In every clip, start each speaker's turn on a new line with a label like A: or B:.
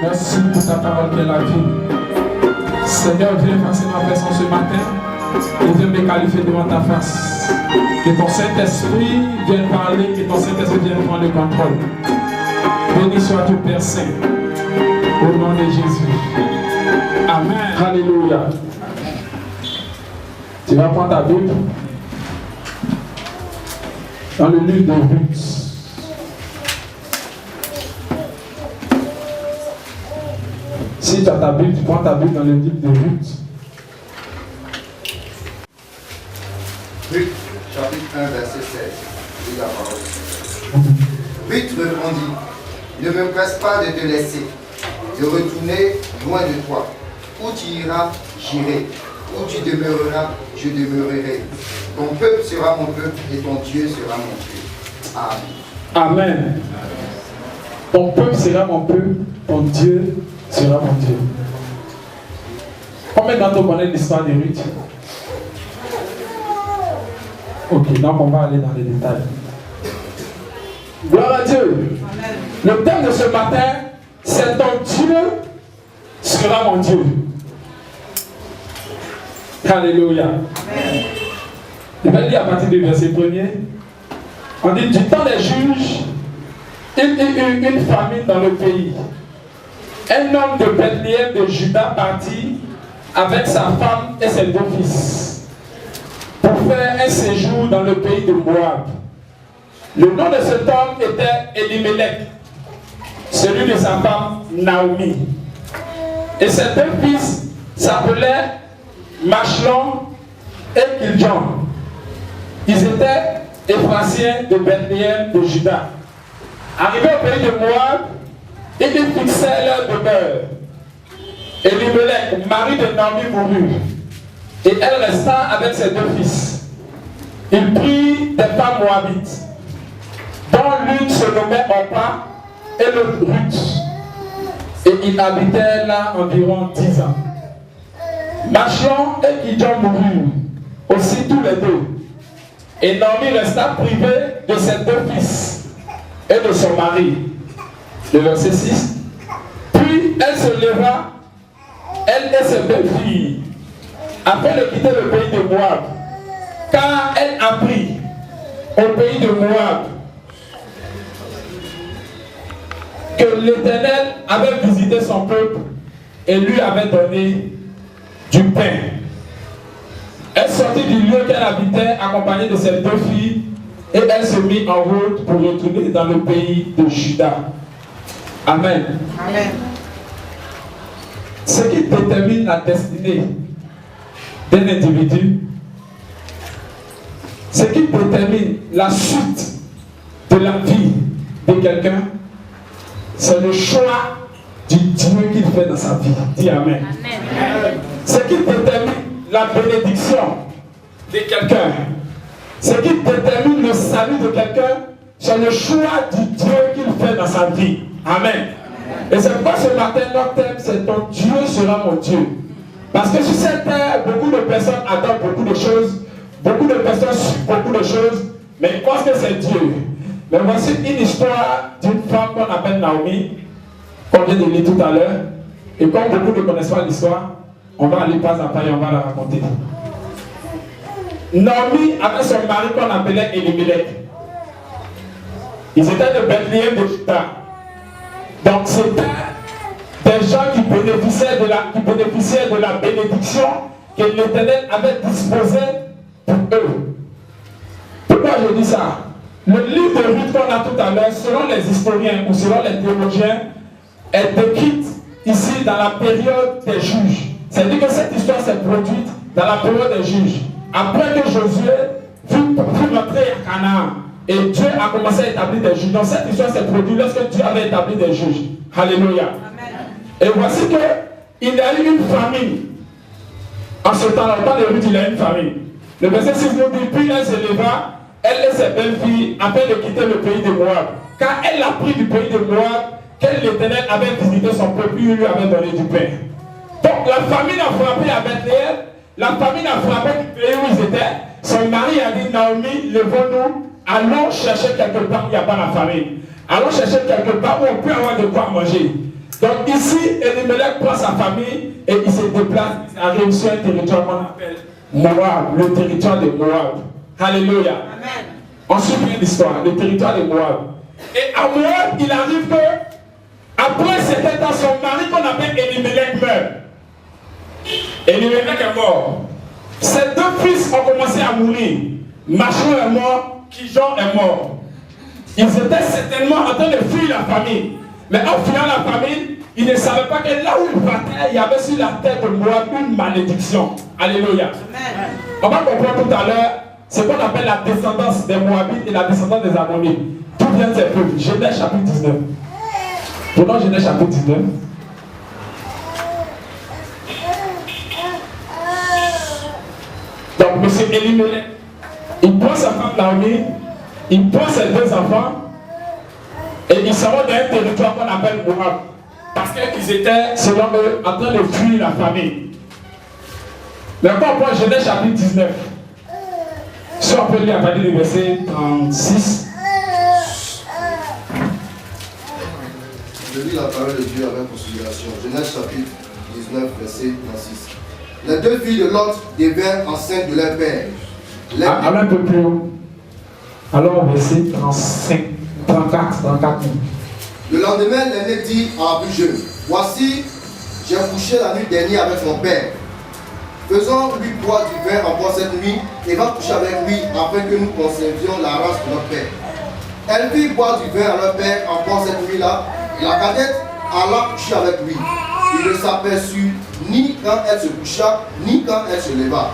A: Merci pour ta parole qui est la vie. Seigneur, viens effacer ma personne ce matin et viens me qualifier devant ta face. Que ton Saint-Esprit vienne parler, que ton Saint-Esprit vienne prendre le contrôle. Béni sois-tu, Père Saint, au nom de Jésus. Amen. Alléluia. Tu vas prendre ta Bible dans le livre de Ruth. Si tu as ta Bible, tu prends ta Bible dans le livre de Ruth.
B: Ruth, chapitre 1, verset 16. Lis la parole. Ruth répondit, ne me presse pas de te laisser, de retourner loin de toi. Où tu iras, j'irai. Où tu demeureras, je demeurerai. Ton peuple sera mon peuple et ton Dieu sera mon Dieu. Amen.
A: Amen. Ton peuple sera mon peuple, ton Dieu sera mon Dieu. Combien d'entre vous connaissent l'histoire de Ruth? Ok, donc on va aller dans les détails. Gloire à Dieu. Amen. Le thème de ce matin, c'est ton Dieu sera mon Dieu. Alléluia. Amen. Je vais lire à partir du verset 1er. On dit, du temps des juges, il y eut une famine dans le pays. Un homme de Bethléem de Juda partit avec sa femme et ses 2 fils pour faire un séjour dans le pays de Moab. Le nom de cet homme était Elimelech, celui de sa femme Naomi. Et ses 2 fils s'appelaient Machlon et Kiljon. Ils étaient Éphrathiens de Bethléem de Juda. Arrivés au pays de Moab, ils fixèrent leur demeure. Elimelech, mari de Naomi, mourut, et elle resta avec ses 2 fils. Il prit des femmes moabites, dont l'une se nommait Orpa et l'autre Ruth, et ils habitaient là environ 10 ans. Machlon et Kiljon moururent aussi tous les 2, et Naomi resta privée de ses 2 fils et de son mari. Le verset 6. Puis elle se leva, elle et ses 2 filles, afin de quitter le pays de Moab, car elle apprit au pays de Moab que l'Éternel avait visité son peuple et lui avait donné du pain. Elle sortit du lieu qu'elle habitait, accompagnée de ses 2 filles, et elle se mit en route pour retourner dans le pays de Juda. Amen. Amen. Ce qui détermine la destinée d'un individu, ce qui détermine la suite de la vie de quelqu'un, c'est le choix du Dieu qu'il fait dans sa vie. Dis Amen. Amen. Ce qui détermine la bénédiction de quelqu'un, ce qui détermine le salut de quelqu'un, c'est le choix du Dieu qu'il fait dans sa vie. Amen. Et c'est pourquoi ce matin, notre thème, c'est ton Dieu sera mon Dieu. Parce que sur cette terre, beaucoup de personnes adorent beaucoup de choses, beaucoup de personnes suivent beaucoup de choses, mais ils pensent que c'est Dieu. Mais voici une histoire d'une femme qu'on appelle Naomi, qu'on vient de lire tout à l'heure. Et comme beaucoup ne connaissent pas l'histoire, on va aller pas à pas et on va la raconter. Naomi avait son mari qu'on appelait Elimelech. Ils étaient de Bethléem de Juda. Donc c'était des gens qui bénéficiaient de la bénédiction que l'Éternel avait disposée pour eux. Pourquoi je dis ça? Le livre de Ruth qu'on a tout à l'heure, selon les historiens ou selon les théologiens, est décrite ici dans la période des juges. C'est-à-dire que cette histoire s'est produite dans la période des juges. Après que Josué fut rentré à Canaan, et Dieu a commencé à établir des juges. Donc cette histoire s'est produite lorsque Dieu avait établi des juges. Alléluia. Amen. Et voici qu'il y a eu une famine. En ce temps-là, au temps de Ruth, il y a eu une famine. Le verset 6 nous dit, puis elle se leva, elle et ses belles-filles, afin de quitter le pays de Moab. Car elle a pris du pays de Moab, que l'Éternel avait visité son peuple, lui avait donné du pain. Donc la famine a frappé à Bethléem, la famine a frappé du pays où ils étaient. Son mari a dit, Naomi, levons-nous, allons chercher quelque part où il n'y a pas la famine. Allons chercher quelque part où on peut avoir de quoi manger. Donc ici, Elimelech prend sa famille et il se déplace, il arrive sur un territoire qu'on appelle Moab, le territoire de Moab. Alléluia. Amen. On suit bien l'histoire, le territoire de Moab. Et à Moab, il arrive que, après cet état, son mari qu'on appelle Elimelech meurt. Elimelech est mort. Ses deux fils ont commencé à mourir. Machon est mort, Kijon est mort. Ils étaient certainement en train de fuir la famine. Mais en fuyant la famine, ils ne savaient pas que là où ils partaient, il y avait sur la tête de Moab une malédiction. Alléluia. Amen. On va comprendre tout à l'heure ce qu'on appelle la descendance des Moabites et la descendance des Ammonites. Tout vient de ces peuples. Genèse chapitre 19. Prenons Genèse chapitre 19. Donc, M. Elimelech, il prend sa femme Naomi, il prend ses deux enfants et ils s'en vont dans un territoire qu'on appelle Moab. Parce qu'ils étaient, selon eux, en train de fuir la famille. Maintenant, on prend Genèse chapitre 19. Si on peut lire à partir du verset 36.
B: Je lis la parole de Dieu avec considération. Genèse chapitre 19, verset 36. Les deux filles de Lot devinrent enceintes de leur père.
A: Alors un peu plus haut. Alors verset 35, 34.
B: Le lendemain, l'aîné dit à la plus jeune, voici, j'ai couché la nuit dernière avec mon père. Faisons-lui boire du vin encore cette nuit et va coucher avec lui afin que nous conservions la race de notre père. Elle fit boire du vin à leur père encore cette nuit-là. La cadette alla coucher avec lui. Il ne s'aperçut ni quand elle se coucha, ni quand elle se leva.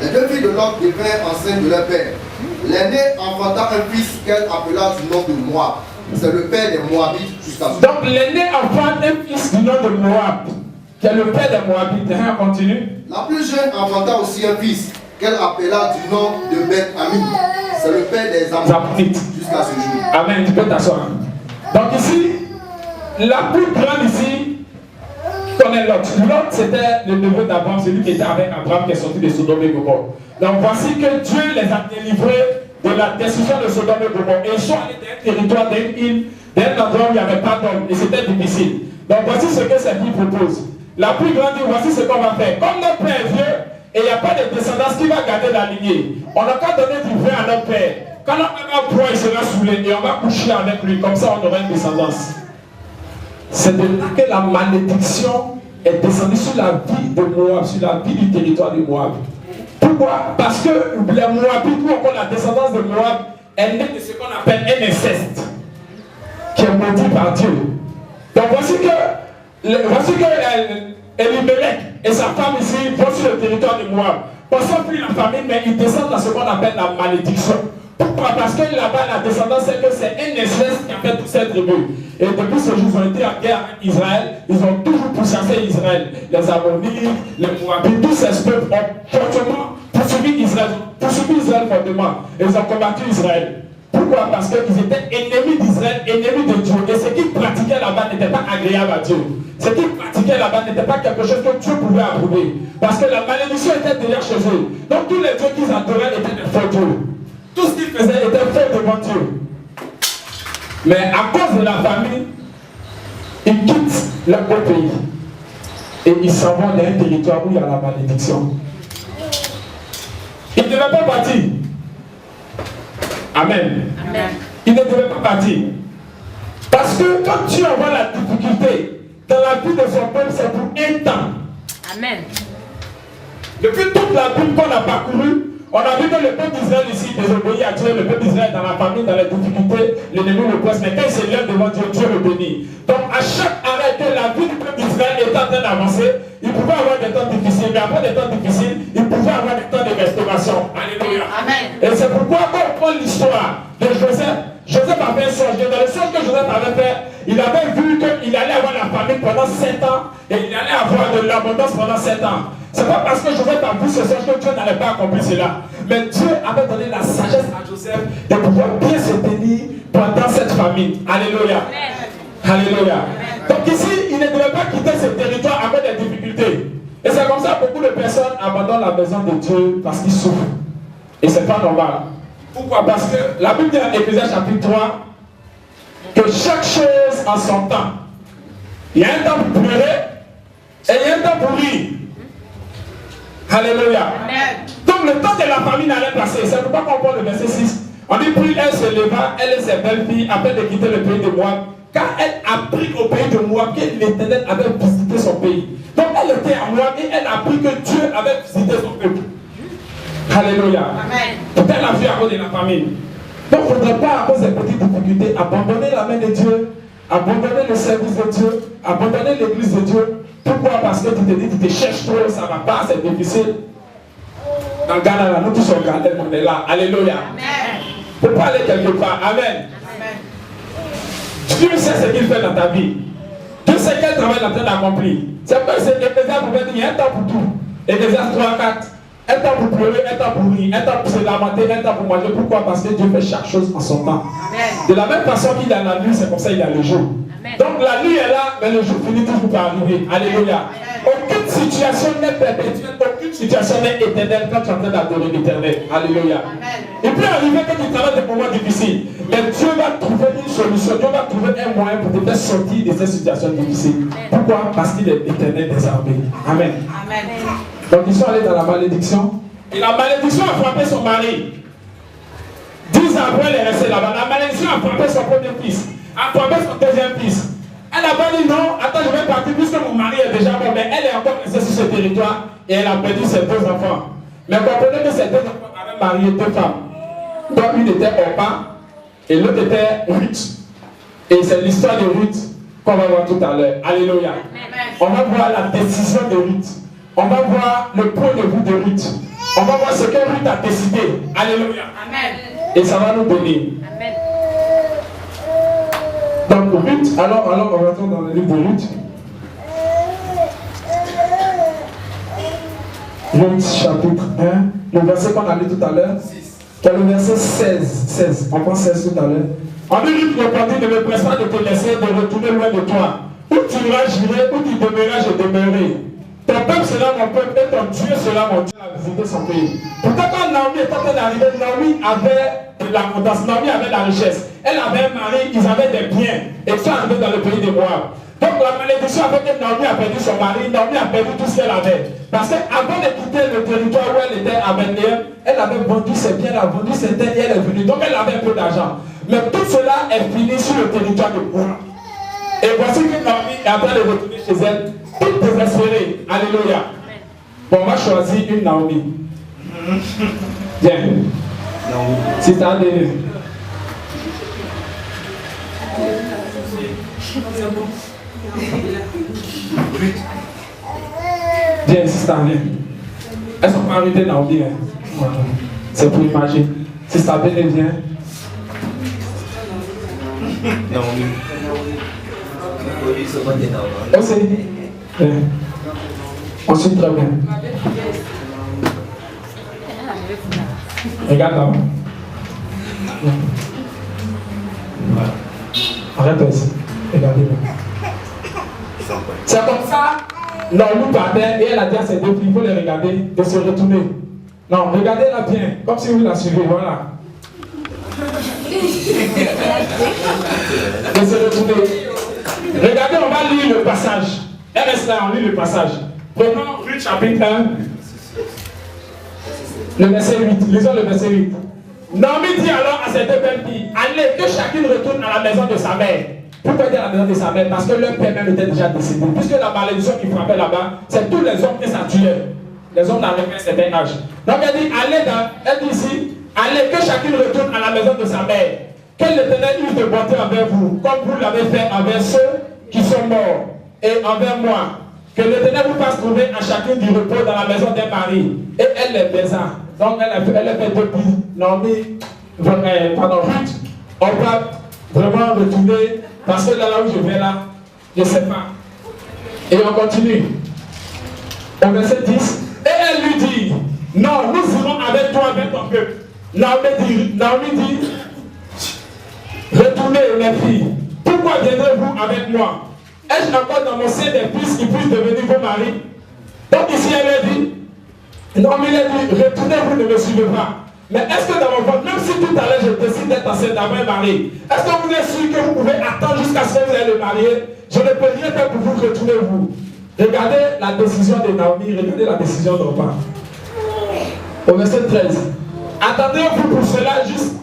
B: Les deux filles de Lot devinrent enceintes de leur père. L'aînée enfanta un fils qu'elle appela du nom de Moab. C'est le père des Moabites jusqu'à ce jour.
A: Donc l'aîné enfante un fils du nom de Moab, qui est le père des Moabites. On continue.
B: La plus jeune enfanta aussi un fils qu'elle appela du nom de Beth Ami. C'est le père des Ammonites jusqu'à ce jour.
A: Amen. Tu peux t'asseoir. Donc ici, la plus grande ici, connaît Lot. Lot, c'était le neveu d'Abraham, celui qui était avec Abraham, qui est sorti de Sodome et Gomorrhe. Donc voici que Dieu les a délivrés de la destruction de Sodome et Gomorrhe. Et ils sont allés dans un territoire, d'une île, d'un endroit où il n'y avait pas d'homme. Et c'était difficile. Donc voici ce que cette vie propose. La plus grande dit, voici ce qu'on va faire. Comme notre père est vieux, et il n'y a pas de descendance qui va garder la lignée, on n'a qu'à donner du vin à notre père. Quand notre père va boire, il sera saoulé et on va coucher avec lui. Comme ça, on aura une descendance. C'est de là que la malédiction est descendue sur la vie de Moab, sur la vie du territoire de Moab. Pourquoi? Parce que les Moabites, ou encore la descendance de Moab, est née de ce qu'on appelle un inceste, qui est maudit par Dieu. Donc voici que Elimelech et sa femme ici vont sur le territoire de Moab. Pensant fuir la famille, mais ils descendent dans ce qu'on appelle la malédiction. Pourquoi? Parce que là-bas, la descendance, c'est que c'est un inceste qui a fait toute cette tribu. Et depuis ce jour, ils ont été en guerre avec Israël. Ils ont toujours pourchassé Israël. Les Ammonites, les Moabites, tous ces peuples ont fortement poursuivi Israël. Poursuivi Israël fortement. Et ils ont combattu Israël. Pourquoi? Parce qu'ils étaient ennemis d'Israël, ennemis de Dieu. Et ce qu'ils pratiquaient là-bas n'était pas agréable à Dieu. Ce qu'ils pratiquaient là-bas n'était pas quelque chose que Dieu pouvait approuver. Parce que la malédiction était déjà chez eux. Donc tous les dieux qu'ils adoraient étaient des faux dieux. Tout ce qu'ils faisaient était fait devant Dieu. Mais à cause de la famine, ils quittent leur beau pays. Et ils s'en vont dans un territoire où il y a la malédiction. Ils ne devaient pas partir. Amen. Amen. Ils ne devaient pas partir. Parce que quand Dieu envoie la difficulté dans la vie de son peuple, c'est pour un temps. Amen. Depuis toute la Bible qu'on a parcourue, on a vu que le peuple d'Israël ici désobéit à Dieu, le peuple d'Israël dans la famille, dans les difficultés, l'ennemi le presse, mais quand il se lève devant Dieu, Dieu le bénit. Donc à chaque arrêt que la vie du peuple d'Israël est en train d'avancer, il pouvait avoir des temps difficiles, mais après des temps difficiles, il pouvait avoir des temps de restauration. Alléluia. Amen. Et c'est pourquoi quand on prend l'histoire de Joseph, Joseph avait un songe. Dans le songe que Joseph avait fait, il avait vu qu'il allait avoir la famine pendant 7 ans et il allait avoir de l'abondance pendant 7 ans. C'est pas parce que Joseph a vu ce songe que Dieu n'allait pas accomplir cela. Mais Dieu avait donné la sagesse à Joseph de pouvoir bien se tenir pendant cette famine. Alléluia. Amen. Alléluia. Amen. Donc ici, il ne devait pas quitter ce territoire avec des difficultés. Et c'est comme ça que beaucoup de personnes abandonnent la maison de Dieu parce qu'ils souffrent. Et c'est pas normal. Pourquoi? Parce que la Bible dit en Éphésiens chapitre 3 que chaque chose en son temps. Il y a un temps pour pleurer et il y a un temps pour rire. Alléluia. Donc le temps de la famine allait passer. C'est pourquoi qu'on prend le verset 6. On dit, puis elle se leva, elle et ses belles-filles, afin de quitter le pays de Moab, car elle apprit au pays de Moab que l'Éternel avait visité son pays. Donc elle était à Moab et elle apprit que Dieu avait visité son peuple. Alléluia. Peut-être elle a vu à cause de la famine. Donc il ne faudrait pas, à cause des petites difficultés, abandonner la main de Dieu, abandonner le service de Dieu, abandonner l'église de Dieu. Pourquoi? Parce que tu te dis, tu te cherches trop, ça ne va pas, c'est difficile. Dans Ghana, là, nous tous sommes Ghana, on est là. Alléluia. Il ne faut pas aller quelque part. Amen. Dieu sait ce qu'il fait dans ta vie. Dieu sait quel travail il est en train d'accomplir. C'est pourquoi c'est Ephésiens pouvait dire, il y a un temps pour tout. Ephésiens 3, 4. Un temps pour pleurer, un temps pour rire, un temps pour se lamenter, un temps pour manger. Pourquoi? Parce que Dieu fait chaque chose en son temps. De la même façon qu'il a la nuit, c'est comme ça qu'il a le jour. Donc la nuit est là, mais le jour finit toujours par arriver. Alléluia. Aucune situation n'est perpétuelle, aucune situation n'est éternelle quand tu es en train d'adorer l'Éternel. Alléluia. Il peut arriver que tu traverses des moments difficiles, mais Dieu va trouver une solution, Dieu va trouver un moyen pour te faire sortir de ces situations difficiles. Pourquoi? Parce qu'il est éternel des armées. Amen. Donc ils sont allés dans la malédiction. Et la malédiction a frappé son mari. 10 ans après, elle est restée là-bas. La malédiction a frappé son premier fils, a frappé son deuxième fils. Elle n'a pas dit non, attends, je vais partir puisque mon mari est déjà mort, mais elle est encore restée sur ce territoire et elle a perdu ses 2 enfants. Mais comprenez que ces 2 enfants avaient marié 2 femmes. Donc une était Orpa et l'autre était Ruth. Et c'est l'histoire de Ruth qu'on va voir tout à l'heure. Alléluia. On va voir la décision de Ruth. On va voir le point de vue de Ruth. On va voir ce que Ruth a décidé. Alléluia. Et ça va nous bénir. Donc Ruth, alors on retourne dans le livre de Ruth. Ruth chapitre 1, le verset qu'on a lu tout à l'heure, qui est le verset 16. On prend 16 tout à l'heure. On dit Ruth répondit, ne me presse pas de te laisser, de retourner loin de toi. Où tu iras, j'irai, où tu demeureras, je demeurerai. Ton peuple sera mon peuple et ton Dieu sera mon Dieu. À visiter son pays. Pourtant quand Naomi est en train d'arriver, Naomi avait de l'abondance, Naomi avait de la richesse. Elle avait un mari, ils avaient des biens. Et ils sont arrivés dans le pays de Moab. Donc la malédiction a fait que Naomi a perdu son mari, Naomi a perdu tout ce qu'elle avait. Parce qu'avant de quitter le territoire où elle était à Bethléem, elle avait vendu ses biens, elle a vendu ses terres et elle est venue. Donc elle avait un peu d'argent. Mais tout cela est fini sur le territoire de Moab. Et voici que Naomi est en train de retourner chez elle, toute désespérée. Alléluia. Bon, on va choisir une Naomi. Viens. Si tu as des... Viens, si tu as viens. Est-ce qu'on peut arrêter Naomi? C'est pour imaginer. Si tu as bien, viens. Naomi. Ensuite, très bien. Regarde là. Arrête ici. Regardez-moi. C'est comme ça. Naomi partait et elle a dit à ses 2 filles, il faut les regarder, de se retourner. Non, regardez-la bien, comme si vous la suivez, voilà. De se retourner. Regardez, on va lire le passage. Elle reste là, on lit le passage. Prenons Ruth chapitre 1, le verset 8. Lisons le verset 8. Naomi dit alors à ses 2 belles filles, allez, que chacune retourne à la maison de sa mère. Pourquoi dire à la maison de sa mère? Parce que leur père même était déjà décédé. Puisque la malédiction qui frappait là-bas, c'est tous les hommes que ça tuait. Les hommes n'arrivaient à un certain âge. Donc elle dit, allez elle dit ici, allez, que chacune retourne à la maison de sa mère. Que l'Éternel use de bonté envers vous, comme vous l'avez fait envers ceux qui sont morts, et envers moi. Que l'Éternel vous fasse trouver à chacune du repos dans la maison d'un mari. Et elle les baisa. Donc elle a fait 2 billes. Naomi, pardon, Ruth, on va vraiment retourner, parce que là où je vais là, je ne sais pas. Et on continue. Au verset 10. Et elle lui dit, non, nous irons avec toi, avec ton peuple. Naomi dit, retournez les filles. Pourquoi viendrez-vous avec moi? Est-ce encore dans mon sein des fils qui puissent devenir vos maris? Donc ici elle a dit, Naomi a dit, retournez, vous ne me suivez pas. Mais est-ce que dans mon ventre, même si tout à l'heure je décide d'être enceinte d'avoir un mari, est-ce que vous êtes sûr que vous pouvez attendre jusqu'à ce que vous allez le marier? Je ne peux rien faire pour vous retourner vous. Regardez la décision de Naomi, regardez la décision d'Orpa. Au verset 13. Attendez-vous pour cela juste,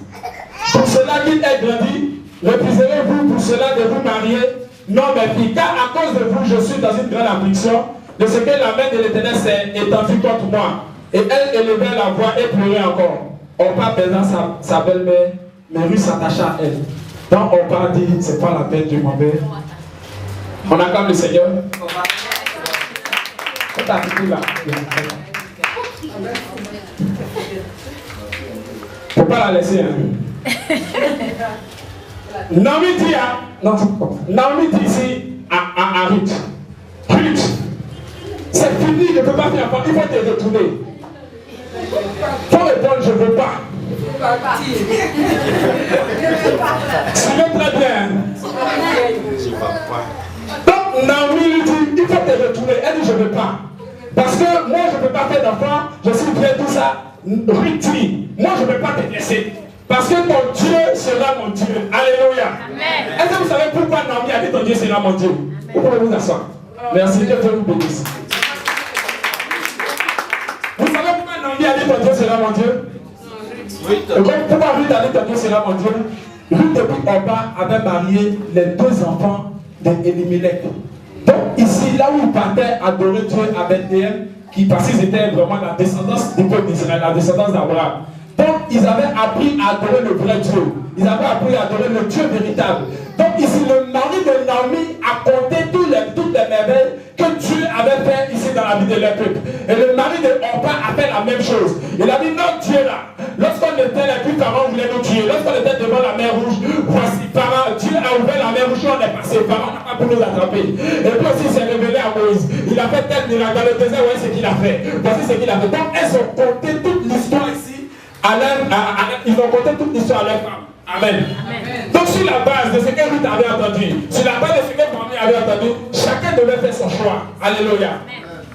A: pour cela qu'il ait grandi, refusez-vous pour cela de vous marier? Non, mes filles, car à cause de vous, je suis dans une grande affliction de ce que la main de l'Éternel s'est étendue contre moi. Et elle élevait la voix et pleurait encore. Orpa baisa sa belle-mère, mais Ruth s'attacha à elle. Donc Orpa dit, c'est pas la peine, je m'en vais. On acclame le Seigneur. C'est là. Faut pas la laisser. Hein. Naomi dit Naomi dit ici à Ruth. Ruth, c'est fini, je ne peux pas faire enfant, il faut te retourner. Il faut répondre, je ne veux pas. Suivez très bien. Donc Naomi lui dit, il faut te retourner. Elle dit, je ne veux pas. Parce que moi, je ne peux pas faire d'enfant, je suis bien tout ça. Ruth dit, moi, je ne peux pas te laisser. Parce que ton Dieu sera mon Dieu. Alléluia. Est-ce que vous savez pourquoi Naomi a dit ton Dieu sera mon Dieu? Vous pouvez vous asseoir. Merci, Dieu vous bénisse. Vous savez pourquoi Naomi a dit ton Dieu sera mon Dieu? Pourquoi Ruth a dit ton Dieu sera mon Dieu? Ruth depuis Orpa avait marié les deux enfants d'Elimelech. Donc ici, là où ils partaient adorer Dieu à Bethléem, parce qu'ils étaient vraiment la descendance du peuple d'Israël, la descendance d'Abraham. Donc ils avaient appris à adorer le vrai Dieu. Ils avaient appris à adorer le Dieu véritable. Donc ici, le mari de Naomi a compté toutes les merveilles que Dieu avait fait ici dans la vie de leur peuple. Et le mari de Orpa a fait la même chose. Il a dit, non, Dieu là, lorsqu'on était les plus parents voulaient nous tuer. Lorsqu'on était devant la mer rouge, voici, Dieu a ouvert la mer rouge, on est passé. Pharaon n'a pas pu nous attraper. Et puis aussi, il s'est révélé à Moïse. Il a fait tel miracle dans le désert, voyez ce qu'il a fait. Voici ce qu'il a fait. Donc, elles ont compté toute l'histoire ici. Ils ont compté toute l'histoire à leur femme. Amen. Donc sur la base de ce que Ruth avait entendu, sur la base de ce que Naomi avait entendu, chacun devait faire son choix. Alléluia.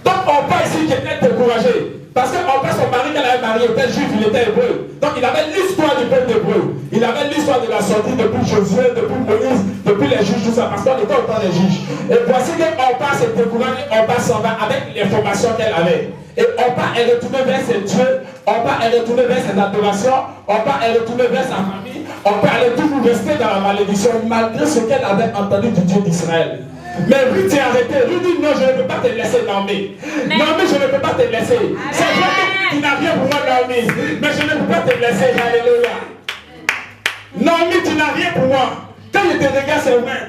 A: Donc on parle ici qui était découragé. Parce qu'en fait son mari qu'elle avait marié était juif, il était hébreu. Donc il avait l'histoire du peuple hébreu. Il avait l'histoire de la sortie depuis Josué, depuis Moïse, depuis les juges, tout ça. Parce qu'on était autant des juges. Et voici que Orpa s'est découragé, Orpa s'en va avec l'information qu'elle avait. Et Orpa est retourné vers ses dieux, Orpa est retourné vers ses adorations, Orpa est retourné vers sa famille, Orpa allait toujours rester dans la malédiction malgré ce qu'elle avait entendu du Dieu d'Israël. Mais Ruth s'est arrêtée. Ruth dit non, je ne peux pas te laisser, Naomi. Naomi, je ne peux pas te laisser. C'est vrai que tu n'as rien pour moi, Naomi, mais je ne peux pas te laisser. Alléluia. Naomi, tu n'as rien pour moi. Quand je te regarde, c'est vrai,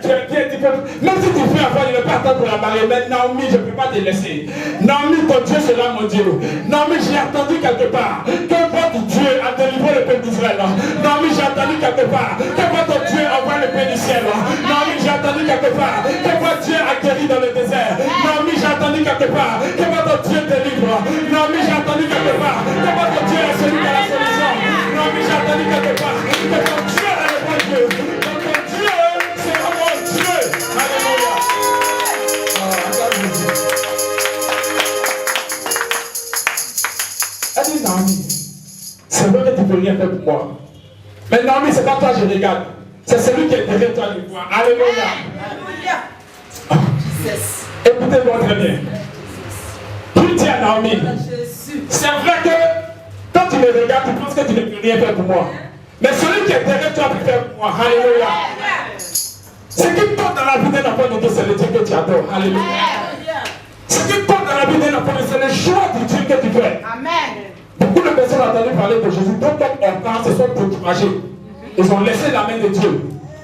A: même si tu fais avoir, je ne vais pas attendre pour la marier, mais Naomi, je ne peux pas te laisser. Naomi, ton Dieu sera mon Dieu. Naomi, j'ai entendu quelque part que votre Dieu a délivré le peuple d'Israël. Naomi, j'ai entendu quelque part que votre Dieu envoie le pain du ciel. Naomi, j'ai entendu quelque part que votre Dieu a guéri dans le désert. Naomi, j'ai entendu quelque part que votre Dieu délivre. Naomi, j'ai entendu quelque part que votre Dieu est celui qui a la solution. Naomi, j'ai entendu quelque part que ton Dieu est le bon Dieu. Elle dit Naomi, c'est vrai que tu ne peux rien faire pour moi. Mais Naomi, c'est pas toi que je regarde. C'est celui qui est derrière toi qui voit. Alléluia. Écoutez-moi très bien. Ruth dit à Naomi, c'est vrai que quand tu me regardes, tu penses que tu ne peux rien faire pour moi. Mais celui qui est derrière toi peut faire pour moi. Alléluia. Ce qui compte dans la vie d'un enfant de Dieu, c'est le Dieu que tu adores. Alléluia. Ce qui compte dans la vie d'un enfant de Dieu, c'est le choix du Dieu que tu fais. Amen. Beaucoup de personnes ont entendu parler de Jésus. Donc, comme on parle, se sont découragés. Ils ont laissé la main de Dieu.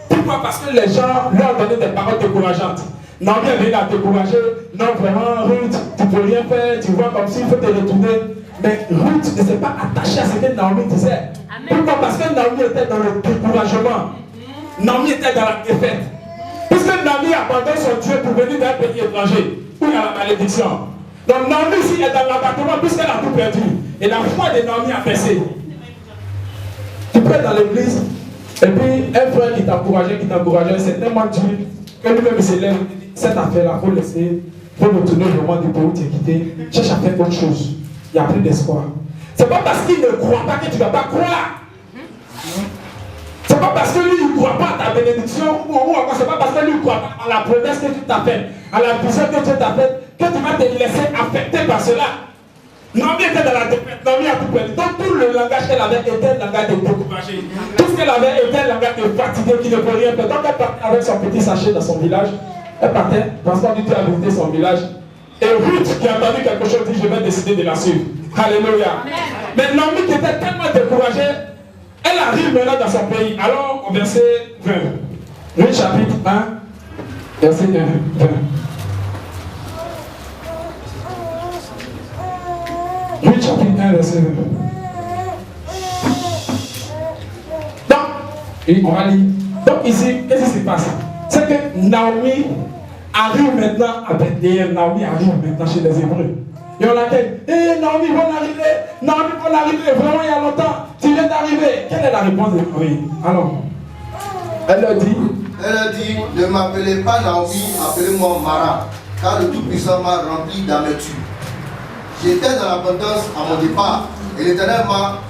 A: Pourquoi? Parce que les gens leur donnaient des paroles décourageantes. Non, bien venu à décourager. Non, vraiment, Ruth, tu ne peux rien faire. Tu vois comme s'il faut te retourner. Mais Ruth ne s'est pas attachée à ce que Naomi disait. Amen. Pourquoi? Parce que Naomi était dans le découragement. Naomi était dans la défaite. Puisque Naomi abandonne son Dieu pour venir d'un pays étranger, où il y a la malédiction. Donc Naomi ici est dans l'abattement puisqu'elle a tout perdu. Et la foi de Naomi a baissé. Tu peux être dans l'église, et puis un frère qui t'encourageait, c'est tellement dur que lui-même il se lève et dit, cette affaire-là, il faut laisser, il faut retourner au moment du pays où tu es quitté, cherche à faire autre chose. Il n'y a plus d'espoir. C'est pas parce qu'il ne croit pas que tu ne vas pas croire. C'est pas parce que lui il ne croit pas à ta bénédiction ou encore c'est pas parce que lui il ne croit pas à la promesse que tu t'as faite, à la vision que tu t'as faite, que tu vas te laisser affecter par cela. Naomi était dans la défaite, Naomi a tout perdu. Donc tout le langage qu'elle avait était un langage de découragé. Tout ce qu'elle avait était un langage de fatigué qui ne peut rien faire. Donc elle partait avec son petit sachet dans son village. Elle partait, parce qu'on dit à visiter son village. Et Ruth qui a entendu quelque chose dit je vais décider de la suivre. Alléluia. Mais Naomi qui était tellement découragée, elle arrive maintenant dans son pays. Alors au verset 20. Ruth chapitre 1, verset 20. Ruth chapitre 1, verset 20. Donc, on va lire. Donc ici, qu'est-ce qui se passe? C'est que Naomi arrive maintenant à Bethléem. Naomi arrive maintenant chez les Hébreux. Et on l'appelle. Hé Naomi, bonne arrivée. Naomi, bonne arrivée. Vraiment, il y a longtemps. Tu viens d'arriver. Quelle est la réponse de Naomi? Alors, elle leur dit.
B: Elle a dit, ne m'appelez pas Naomi, appelez-moi Mara, car le Tout-Puissant m'a rempli d'amertume. J'étais dans l'abondance à mon départ, et l'Éternel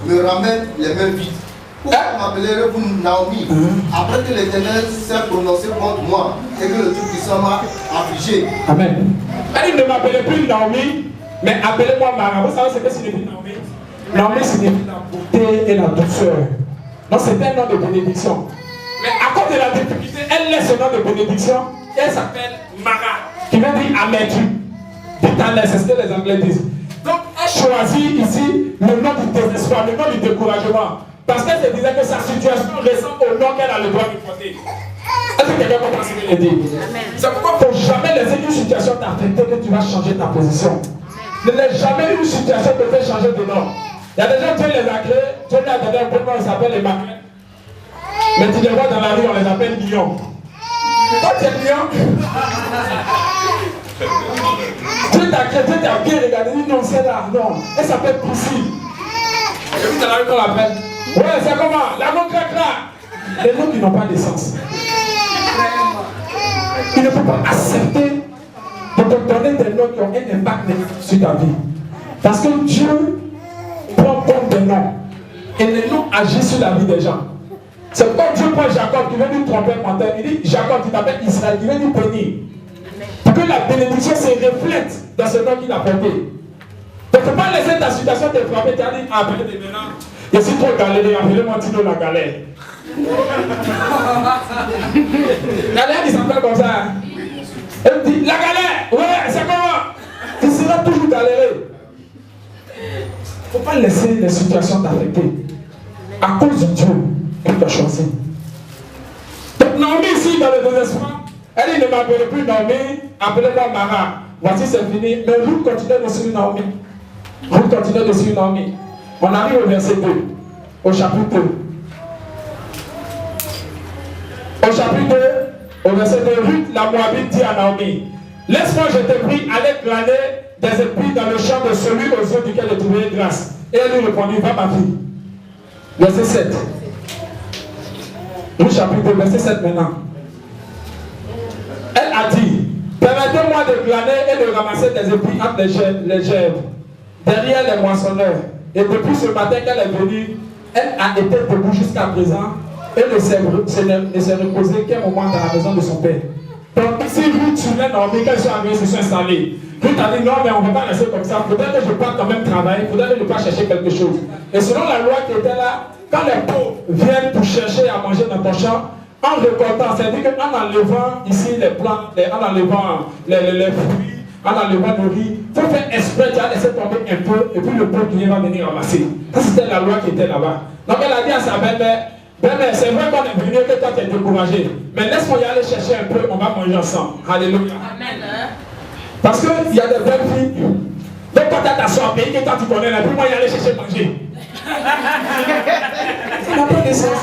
B: me ramène les mains vides. Pourquoi m'appellerez-vous Naomi, après que l'Éternel s'est prononcé contre moi, et que le Tout-Puissant m'a affligé?
A: Amen. Elle ne m'appelez plus Naomi, mais appelez-moi Mara. Vous savez ce que signifie Naomi? Naomi signifie la beauté et la douceur. Donc c'est un nom de bénédiction. Mais à cause de la difficulté, elle laisse ce nom de bénédiction et elle s'appelle Mara, qui veut dire amertume. Bitterness, c'est ce que les Anglais disent. Donc elle choisit ici le nom du désespoir, le nom du découragement. Parce qu'elle se disait que sa situation ressemble au nom qu'elle a le droit de porter. Est-ce que quelqu'un comprend ce que je dis? C'est pourquoi il ne faut jamais laisser une situation t'affecter que tu vas changer ta position. Ne laisse jamais une situation te faire changer de nom. Il y a des gens, Dieu les a créés, Dieu les a donné un peu de nom, ils s'appellent les maquettes. Mais tu les vois dans la rue, on les appelle lions. Toi tu es lion. Dieu t'a créé, Dieu t'a bien regardé, dit non, c'est là, non. Elle s'appelle Pussy. Et puis dans la rue qu'on l'appelle. Ouais, c'est comment? La non cracra. Les noms qui n'ont pas de sens. Il ne faut pas accepter de te donner des noms qui ont un impact négatif sur ta vie. Parce que Dieu prend compte des noms. Et les noms agissent sur la vie des gens. C'est pourquoi Dieu prend Jacob qui veut lui tromper un menteur. Il dit Jacob qui t'appelle Israël, qui veut lui bénir. Pour que la bénédiction se reflète dans ce nom qu'il a porté. Donc il ne faut pas laisser ta situation te frapper. Tu as dit appelez de maintenant. Je suis trop galéré, appelez-moi Tino la galère. Galère qui s'appelle comme ça. Elle dit la galère, ouais, c'est comment? Tu seras toujours galéré. Il ne faut pas laisser les situations t'affecter. À cause de Dieu que tu as choisi. Donc Naomi ici dans le désespoir, elle dit ne m'appelez plus Naomi, appelez-moi Mara. Voici c'est fini. Mais Ruth continue de suivre Naomi. Ruth continue de suivre Naomi. On arrive au verset 2, au chapitre 2. Au chapitre 2, au verset 2, Ruth la Moabite dit à Naomi, laisse-moi, je te prie, aller glaner des épis dans le champ de celui aux yeux duquel je trouvais grâce. Et elle lui répondit, va ma fille. Verset 7. Ruth chapitre 2, verset 7 maintenant. Elle a dit, permettez-moi de glaner et de ramasser des épis entre les gerbes, derrière les moissonneurs. Et depuis ce matin qu'elle est venue, elle a été debout jusqu'à présent et ne s'est reposée qu'un moment dans la maison de son père. Donc ici, Ruth souvient Naomi, quand ils sont arrivés, ils se sont installés. Ruth a dit non, mais on ne va pas rester comme ça. Faudrait que je parte quand même travailler, faudrait que je parte chercher quelque chose. Et selon la loi qui était là, quand les pauvres viennent pour chercher à manger dans ton champ, en récoltant, c'est-à-dire qu'en enlevant ici les plantes, en enlevant les fruits, en enlevant le riz, il faut faire exprès, tu as laissé tomber un peu, et puis le peuple qui va venir ramasser. Ça, c'était la loi qui était là-bas. Donc elle a dit à sa belle-mère, belle-mère, c'est vrai qu'on est venu, que toi tu es découragé, mais laisse-moi y aller chercher un peu, on va manger ensemble. Alléluia. Amen. Parce qu'il y a des belles filles, donc quand tu as ta soeur pays, que toi tu connais, là, puis moi y aller chercher manger. Ça n'a pas de sens.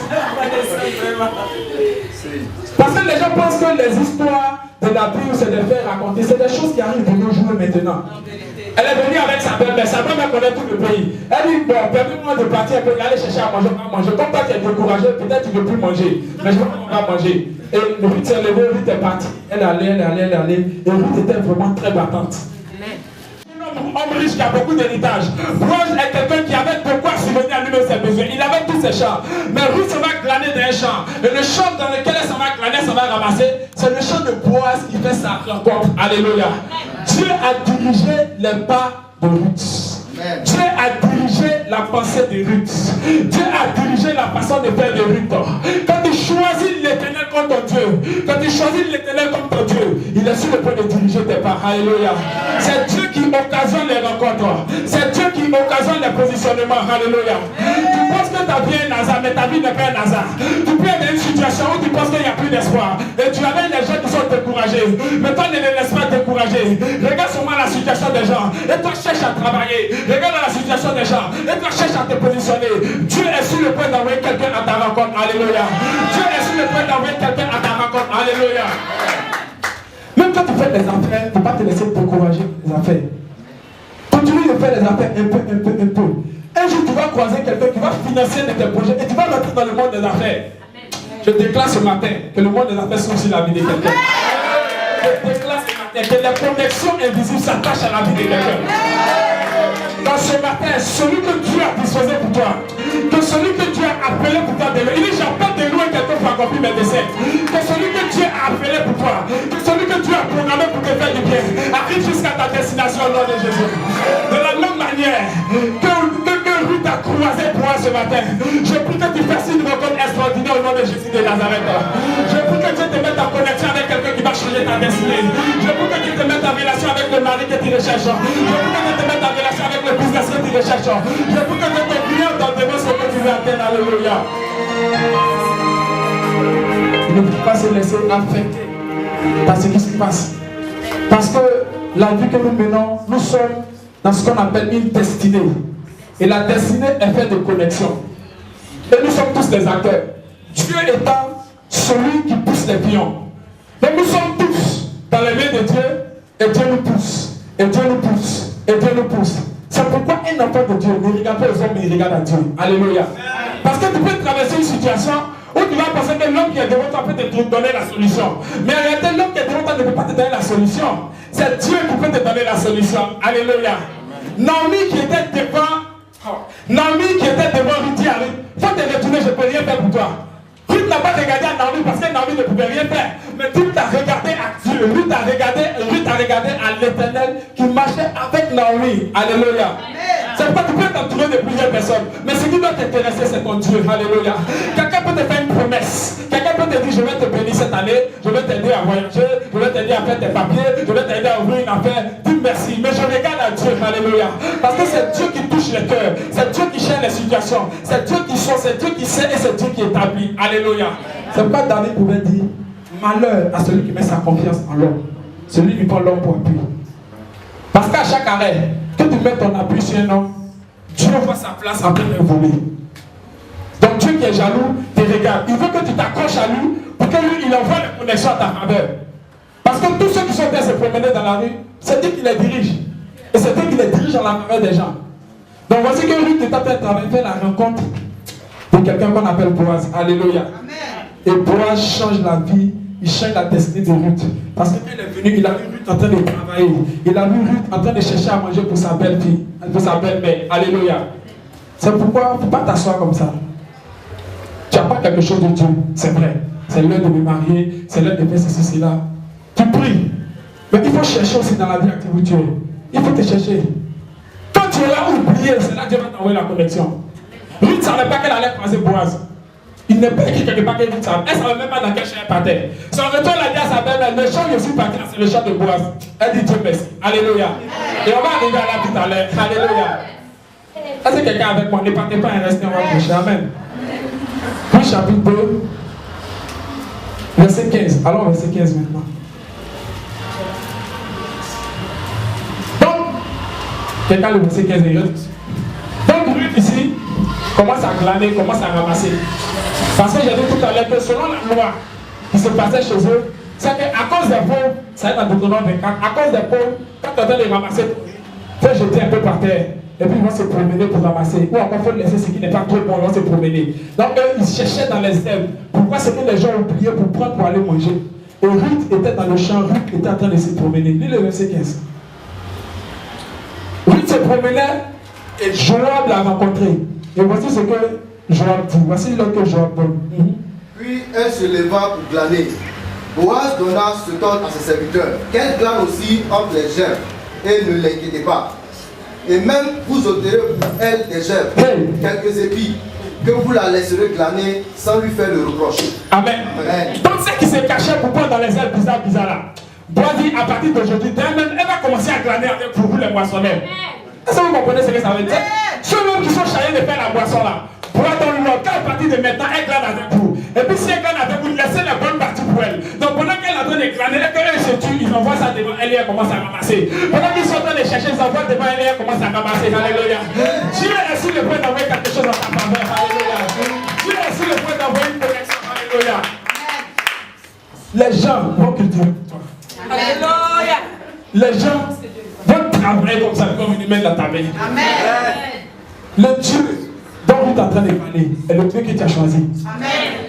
A: Parce que les gens pensent que les histoires de la Bible, c'est de faire raconter. C'est des choses qui arrivent de nos jours maintenant. Elle est venue avec sa belle-mère. Sa belle-mère connaît tout le pays. Elle dit, bon, permets-moi de partir un peu, aller chercher à manger, on va manger. Comme toi tu es découragé, peut-être tu ne veux plus manger. Mais je vois qu'on va manger. Et Ruth s'est levée, Ruth est partie. Elle allait. Et Ruth était vraiment très battante. homme riche qui a beaucoup d'héritage. Boaz est quelqu'un qui avait de quoi subvenir à lui-même ses besoins. Il avait tous ses champs. Mais Ruth s'en va glaner dans un champ. Et le champ dans lequel elle s'en va glaner, s'en va ramasser, c'est le champ de Boaz qui fait sa rencontre. Alléluia. Dieu a dirigé les pas de Ruth. Dieu a dirigé la pensée de Ruth. Dieu a dirigé la façon de faire de Ruth. Quand tu choisis l'Éternel comme ton Dieu, quand tu choisis l'Éternel comme ton Dieu, il est sur le point de diriger tes pas. Alléluia. C'est Dieu qui occasionne les rencontres. C'est Dieu qui occasionne les positionnements. Alléluia. Tu penses que ta vie est un hasard, mais ta vie n'est pas un hasard. Tu peux être dans une situation où tu penses qu'il n'y a plus d'espoir. Et tu avais des gens qui sont découragés. Mais toi, ne les laisse pas décourager. Regarde seulement la situation des gens. Et toi, cherche à travailler. Regarde la situation des gens. Et toi, cherche à te positionner. Dieu est sur le point d'envoyer quelqu'un à ta rencontre. Alléluia. Dieu est sur le point d'envoyer quelqu'un à ta rencontre. Alléluia. Même quand tu fais des affaires, il ne faut pas te laisser décourager les affaires. Continue de faire les affaires un peu. Un jour, tu vas croiser quelqu'un qui va financer tes projets et tu vas rentrer dans le monde des affaires. Je déclare ce matin que le monde des affaires soit sur la vie de quelqu'un. Je déclare ce matin que les connexions invisibles s'attachent à la vie de quelqu'un. Dans ce matin, celui que Dieu a disposé pour toi, que celui que Dieu a appelé pour toi, il dit j'appelle de loin quelqu'un pour accomplir mes desseins. Que celui que Dieu a appelé pour toi, que celui que Dieu a programmé pour te faire du bien, arrive jusqu'à ta destination au nom de Jésus. De la même manière que Ruth a croisé pour moi ce matin, je prie que tu fasses une rencontre extraordinaire au nom de Jésus de Nazareth. Je prie que Dieu te mette en connexion avec quelqu'un qui va changer ta destinée. Je prie que tu te mettes en relation avec le mari que tu recherches. Je prie que tu te mettes en relation avec le business que tu recherches. Je prie que tu te client dans tes mains ce que tu veux atteindre. Alléluia. Il ne faut pas se laisser affecter par ce qui se passe. Parce que la vie que nous menons, nous sommes dans ce qu'on appelle une destinée. Et la destinée est faite de connexion. Et nous sommes tous des acteurs. Dieu étant celui qui pousse les pions. Donc nous sommes tous dans les mains de Dieu. Et Dieu nous pousse. Et Dieu nous pousse. Et Dieu nous pousse. C'est pourquoi un enfant de Dieu ne regarde pas aux hommes, mais il regarde à Dieu. Alléluia. Parce que tu peux traverser une situation où tu vas penser que l'homme qui est devant toi peut te donner la solution. Mais en réalité, l'homme qui est devant toi ne peut pas te donner la solution. C'est Dieu qui peut te donner la solution. Alléluia. Naomi qui était devant Ruth dit à Ruth, faut te retourner, je ne peux rien faire pour toi. Ruth n'a pas regardé à Naomi parce que Naomi ne pouvait rien faire. Mais Ruth a regardé à Dieu. Ruth a regardé à l'Éternel qui marchait avec Naomi. Alléluia. C'est pourquoi tu peux t'entourer de plusieurs personnes. Mais ce qui doit t'intéresser, c'est ton Dieu. Alléluia. Quelqu'un peut te faire une promesse. Quelqu'un peut te dire, je vais te bénir cette année. Je vais t'aider à voyager. Je vais t'aider à faire tes papiers. Je vais t'aider à ouvrir une affaire. Dis merci. Mais je regarde à Dieu. Alléluia. Parce que c'est Dieu qui touche les cœurs. C'est Dieu qui gère les situations. C'est Dieu qui sort. C'est Dieu qui sait et c'est Dieu qui établit. Alléluia. C'est pourquoi David pouvait dire, malheur à celui qui met sa confiance en l'homme. Celui qui prend l'homme pour appui. Parce qu'à chaque arrêt, que tu mets ton appui sur un homme, Dieu voit sa place en train d'évoluer. Donc Dieu qui est jaloux te regarde. Il veut que tu t'accroches à lui pour que lui, il envoie les connexions à ta faveur. Parce que tous ceux qui sont venus se promener dans la rue, c'est Dieu qui les dirige. Et c'est Dieu qui les dirige en la faveur des gens. Donc voici que Ruth est en train de faire la rencontre de quelqu'un qu'on appelle Boaz. Alléluia. Et Boaz change la vie. Il change la destinée de Ruth. Parce qu'il est venu, il a vu Ruth en train de travailler. Il a vu Ruth en train de chercher à manger pour sa belle-fille, pour sa belle-mère. Alléluia. C'est pourquoi il ne faut pas t'asseoir comme ça. Tu n'as pas quelque chose de Dieu, c'est vrai. C'est l'heure de me marier, c'est l'heure de faire ceci, cela. Tu pries. Mais il faut chercher aussi dans la vie active où tu es. Il faut te chercher. Quand tu es là oublié, c'est là que Dieu va t'envoyer la connexion. Ruth ne savait pas qu'elle allait croiser Boaz. Il n'est pas écrit quelque part qu'elle ne savait même pas dans quel champ elle partait. Son retour, elle a dit à sa belle-mère, le champ où je suis parti, c'est le champ de Boaz. Elle dit Dieu merci. Alléluia. Et on va arriver à là tout à l'heure. Alléluia. Est-ce que quelqu'un avec moi? Ne partez pas et restez, on va prêcher. Amen. Puis chapitre 2, verset 15. Allons verset 15 maintenant. Donc, quelqu'un le verset 15 et donc Ruth ici commence à glaner, commence à ramasser. Parce que j'ai dit tout à l'heure que selon la loi qui se passait chez eux, c'est qu'à cause des pauvres, ça va être dans Deutéronome 24, à cause des pauvres, quand tu es en train de ramasser, il faut jeter un peu par terre. Et puis ils vont se promener pour ramasser. Ou encore il faut laisser ce qui n'est pas trop bon, ils vont se promener. Donc eux, ils cherchaient dans les herbes. Pourquoi c'est que les gens oubliaient pour prendre pour aller manger? Et Ruth était dans le champ, Ruth était en train de se promener. Lis le verset 15. promenait et Joab l'a rencontré. Et voici ce que Joab dit. Voici ce que Joab dit.
B: Puis elle se leva pour glaner. Boaz donna cet ordre à ses serviteurs, qu'elle glane aussi entre les gerbes, et ne l'inquiétez pas. Et même vous ôterez pour elle des gerbes, quelques épis, que vous la laisserez glaner sans lui faire le reproche.
A: Amen. Donc ce qui se cachait pour prendre dans les herbes bizarres là, Boaz dit à partir d'aujourd'hui, elle va commencer à glaner avec pour vous les moissonneurs. Est-ce que vous comprenez ce que ça veut dire? Ceux-mêmes qui sont chargés de faire la moisson là, Boaz donne l'ordre qu'à partir de maintenant, elle glane avec vous. Et puis si elle glane avec vous, laissez la bonne partie pour elle. Donc pendant qu'elle est en train de glaner, et qu'elle se tue, ils envoient ça devant elle et elle commence à ramasser. Pendant qu'ils sont en train de chercher, ils envoient devant elle et elle commence à ramasser. Alléluia. Dieu est sur le point d'envoyer quelque chose en ta faveur. Alléluia. Dieu est sur le point d'envoyer une connexion. Alléluia. Les gens vont cultiver pour toi.
C: Alléluia.
A: Les gens vont travailler comme ça, comme une humaine dans ta vie.
C: Amen.
A: Le Dieu dont vous êtes en train de parler est le Dieu qui t'a choisi.
C: Amen.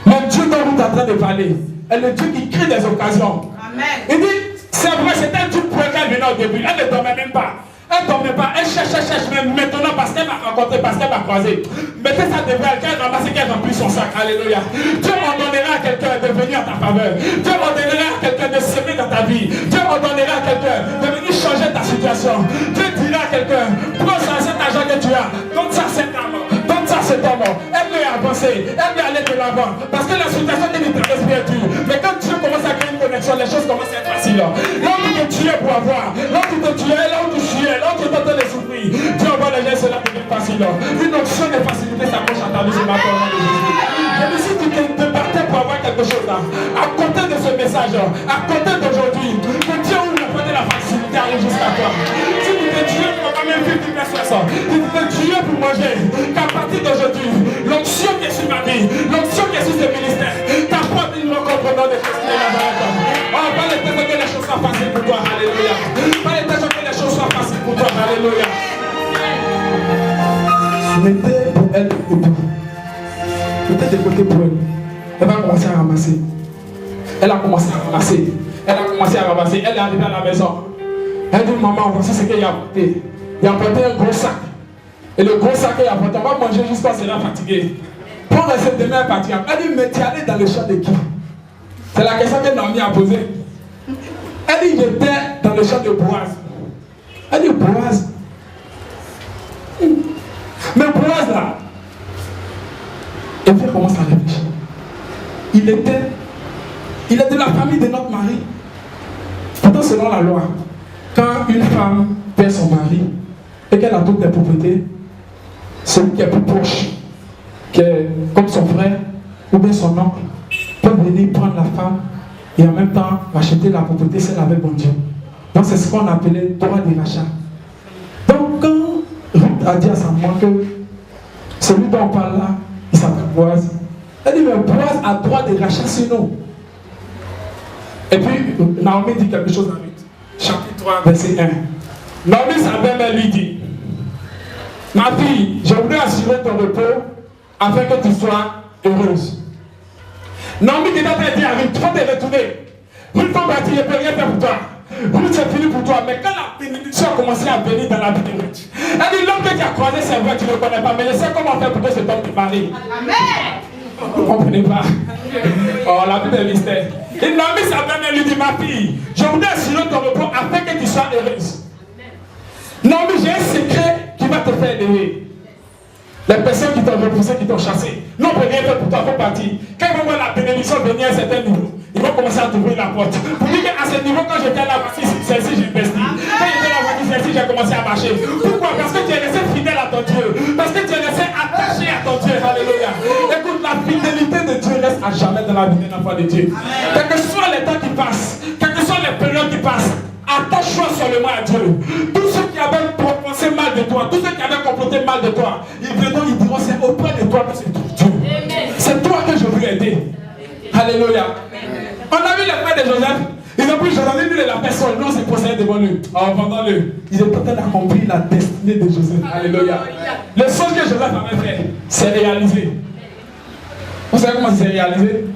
A: Le Dieu dont vous êtes en train de parler est le Dieu qui crée des occasions.
C: Amen.
A: Il dit, c'est vrai, c'était Dieu pour elle venait au début. Elle ne dormait même pas. Elle ne dormait pas. Elle cherche, même maintenant parce qu'elle m'a rencontré, parce qu'elle m'a croisé. Mettez ça devant elle, qu'elle ramasse, qu'elle remplit son sac. Alléluia. Dieu ordonnera à quelqu'un de venir à ta faveur. Dieu ordonnera à quelqu'un de s'aimer dans ta vie. Dieu ordonnera à quelqu'un de venir changer ta situation. Dieu dira à quelqu'un, prends ça, cet argent que tu as, donne ça à cet homme, donne ça à cet homme. Elle veut avancer, elle veut aller de l'avant. Parce que la situation est très bien dure. Mais quand Dieu commence à créer une connexion, les choses commencent à être faciles. Là où tu te tuais pour avoir, là où tu te tuais, là où tu chiais, là où tu es en train de souffrir, Dieu envoie les gens, cela devient facile. Une option de facilité s'approche à ta vie, c'est ma parole de Jésus. Et si tu te battais pour avoir quelque chose là, à côté de ce message, à côté d'aujourd'hui, que Dieu ouvre la porte de la facilité arrive jusqu'à toi. Si tu te tuais pour avoir même vu plus ça, si tu te tuais pour manger, qu'à partir d'aujourd'hui, l'onction qui est sur ma vie, l'onction qui est sur ce ministère, t'apporte une rencontre dans des choses qui est là-bas. Oh, pas les têtes que les choses soient faciles pour toi, alléluia. Pas les têtes que les choses soient faciles pour toi, alléluia. Mettez pour elle de côté. Mettez de côté pour elle. Elle va commencer à ramasser. Elle a commencé à ramasser. Elle a commencé à ramasser. Elle est arrivée à la maison. Elle dit, maman, voici ce qu'il a apporté. Il a apporté un gros sac. Et le gros sac qu'il a apporté, on va manger jusqu'à ce qu'il sera fatigué. Pour rester demain à partir. Elle dit, mais tu es allé dans le champ de qui? C'est la question que Naomi a posée. Elle dit, j'étais dans le champ de Boaz. Elle dit, Boaz. Mais Boaz là, et puis elle commence à réfléchir. Il est de la famille de notre mari. Pourtant, selon la loi, quand une femme perd son mari et qu'elle a toutes les propriétés, celui qui est plus proche, qui est comme son frère ou bien son oncle, peut venir prendre la femme et en même temps racheter la propriété celle avec bon Dieu. Donc c'est ce qu'on appelait droit de rachat. Donc quand Ruth a dit à sa maman que celui dont on parle là, il s'appelle Boaz, elle dit mais Boaz a droit de rachat sur nous. Et puis Naomi dit quelque chose à Ruth, chapitre 3, verset 1. Naomi, sa belle-mère, lui dit, ma fille, je voudrais assurer ton repos afin que tu sois heureuse. Naomi qui est en train de dire à Ruth, tu vas te retourner. Ruth va partir, je ne peux rien faire pour toi. Ruth, c'est fini pour toi. Mais quand la bénédiction a commencé à venir dans la vie de Ruth, elle dit, l'homme que tu as croisé, c'est vrai, tu ne le connais pas, mais je sais comment faire pour que cet homme te marie.
C: Amen.
A: Vous ne comprenez pas? Oh, la vie est mystère. Et Naomi, sa belle-mère, lui dit, ma fille, je voudrais assurer ton repos afin que tu sois heureuse. Naomi, j'ai un secret qui va te faire aimer. Les personnes qui t'ont repoussé, qui t'ont chassé, non, on ne peut rien faire pour toi, il faut partir. Quand ils vont voir la bénédiction venir à un certain niveau, ils vont commencer à t'ouvrir la porte. Pour dire qu'à ce niveau, quand j'étais là, voici celle-ci, j'ai investi. Quand j'étais là, voici celle-ci, j'ai commencé à marcher. Pourquoi? Parce que tu es resté fidèle à ton Dieu. Parce que tu es resté attaché à ton Dieu. Alléluia. Écoute, la fidélité de Dieu reste à jamais dans la vie d'un enfant de Dieu. Quels que soient les temps qui passent, quelles que soient les périodes qui passent, attache-toi seulement à Dieu. Tous ceux qui avaient pensé mal de toi, tous ceux qui avaient comploté mal de toi, ils viendront, ils diront, c'est auprès de toi que c'est Dieu. C'est toi que je veux aider. Alléluia. On a vu les frères de Joseph. Ils ont pris Joseph, lui, la personne, non, c'est possédé devant lui. En vendant-le, ils étaient en train d'accomplir la destinée de Joseph. Alléluia. Le chose que Joseph avait fait, c'est réalisé. Vous savez comment c'est réalisé?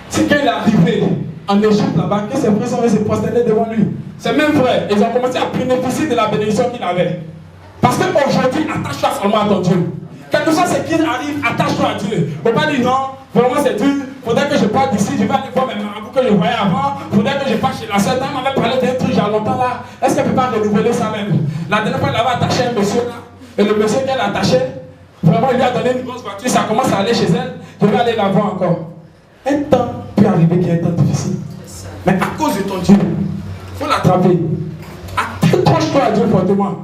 A: C'est quand il est arrivé en Égypte là-bas, que ses frères sont venus se prosterner devant lui. Ses mêmes frères, ils ont commencé à bénéficier de la bénédiction qu'il avait. Parce qu'aujourd'hui, attache-toi seulement à ton Dieu. Quelque chose c'est qu'il arrive, attache-toi à Dieu. Il ne faut pas dire non, vraiment c'est dur. Il faudrait que je parte d'ici, je vais aller voir mes marabouts que je voyais avant. Il faudrait que je parte chez la sœur. Elle m'avait parlé d'un truc il y a longtemps là. Est-ce qu'elle ne peut pas renouveler ça même? La dernière fois, elle avait attaché un monsieur là. Et le monsieur qu'elle attachait, vraiment il lui a donné une grosse voiture. Ça commence à aller chez elle. Je vais aller la voir encore. Un temps peut arriver qu'il y ait un temps difficile. Mais à cause de ton Dieu, il faut l'attraper. Accroche-toi à Dieu fortement.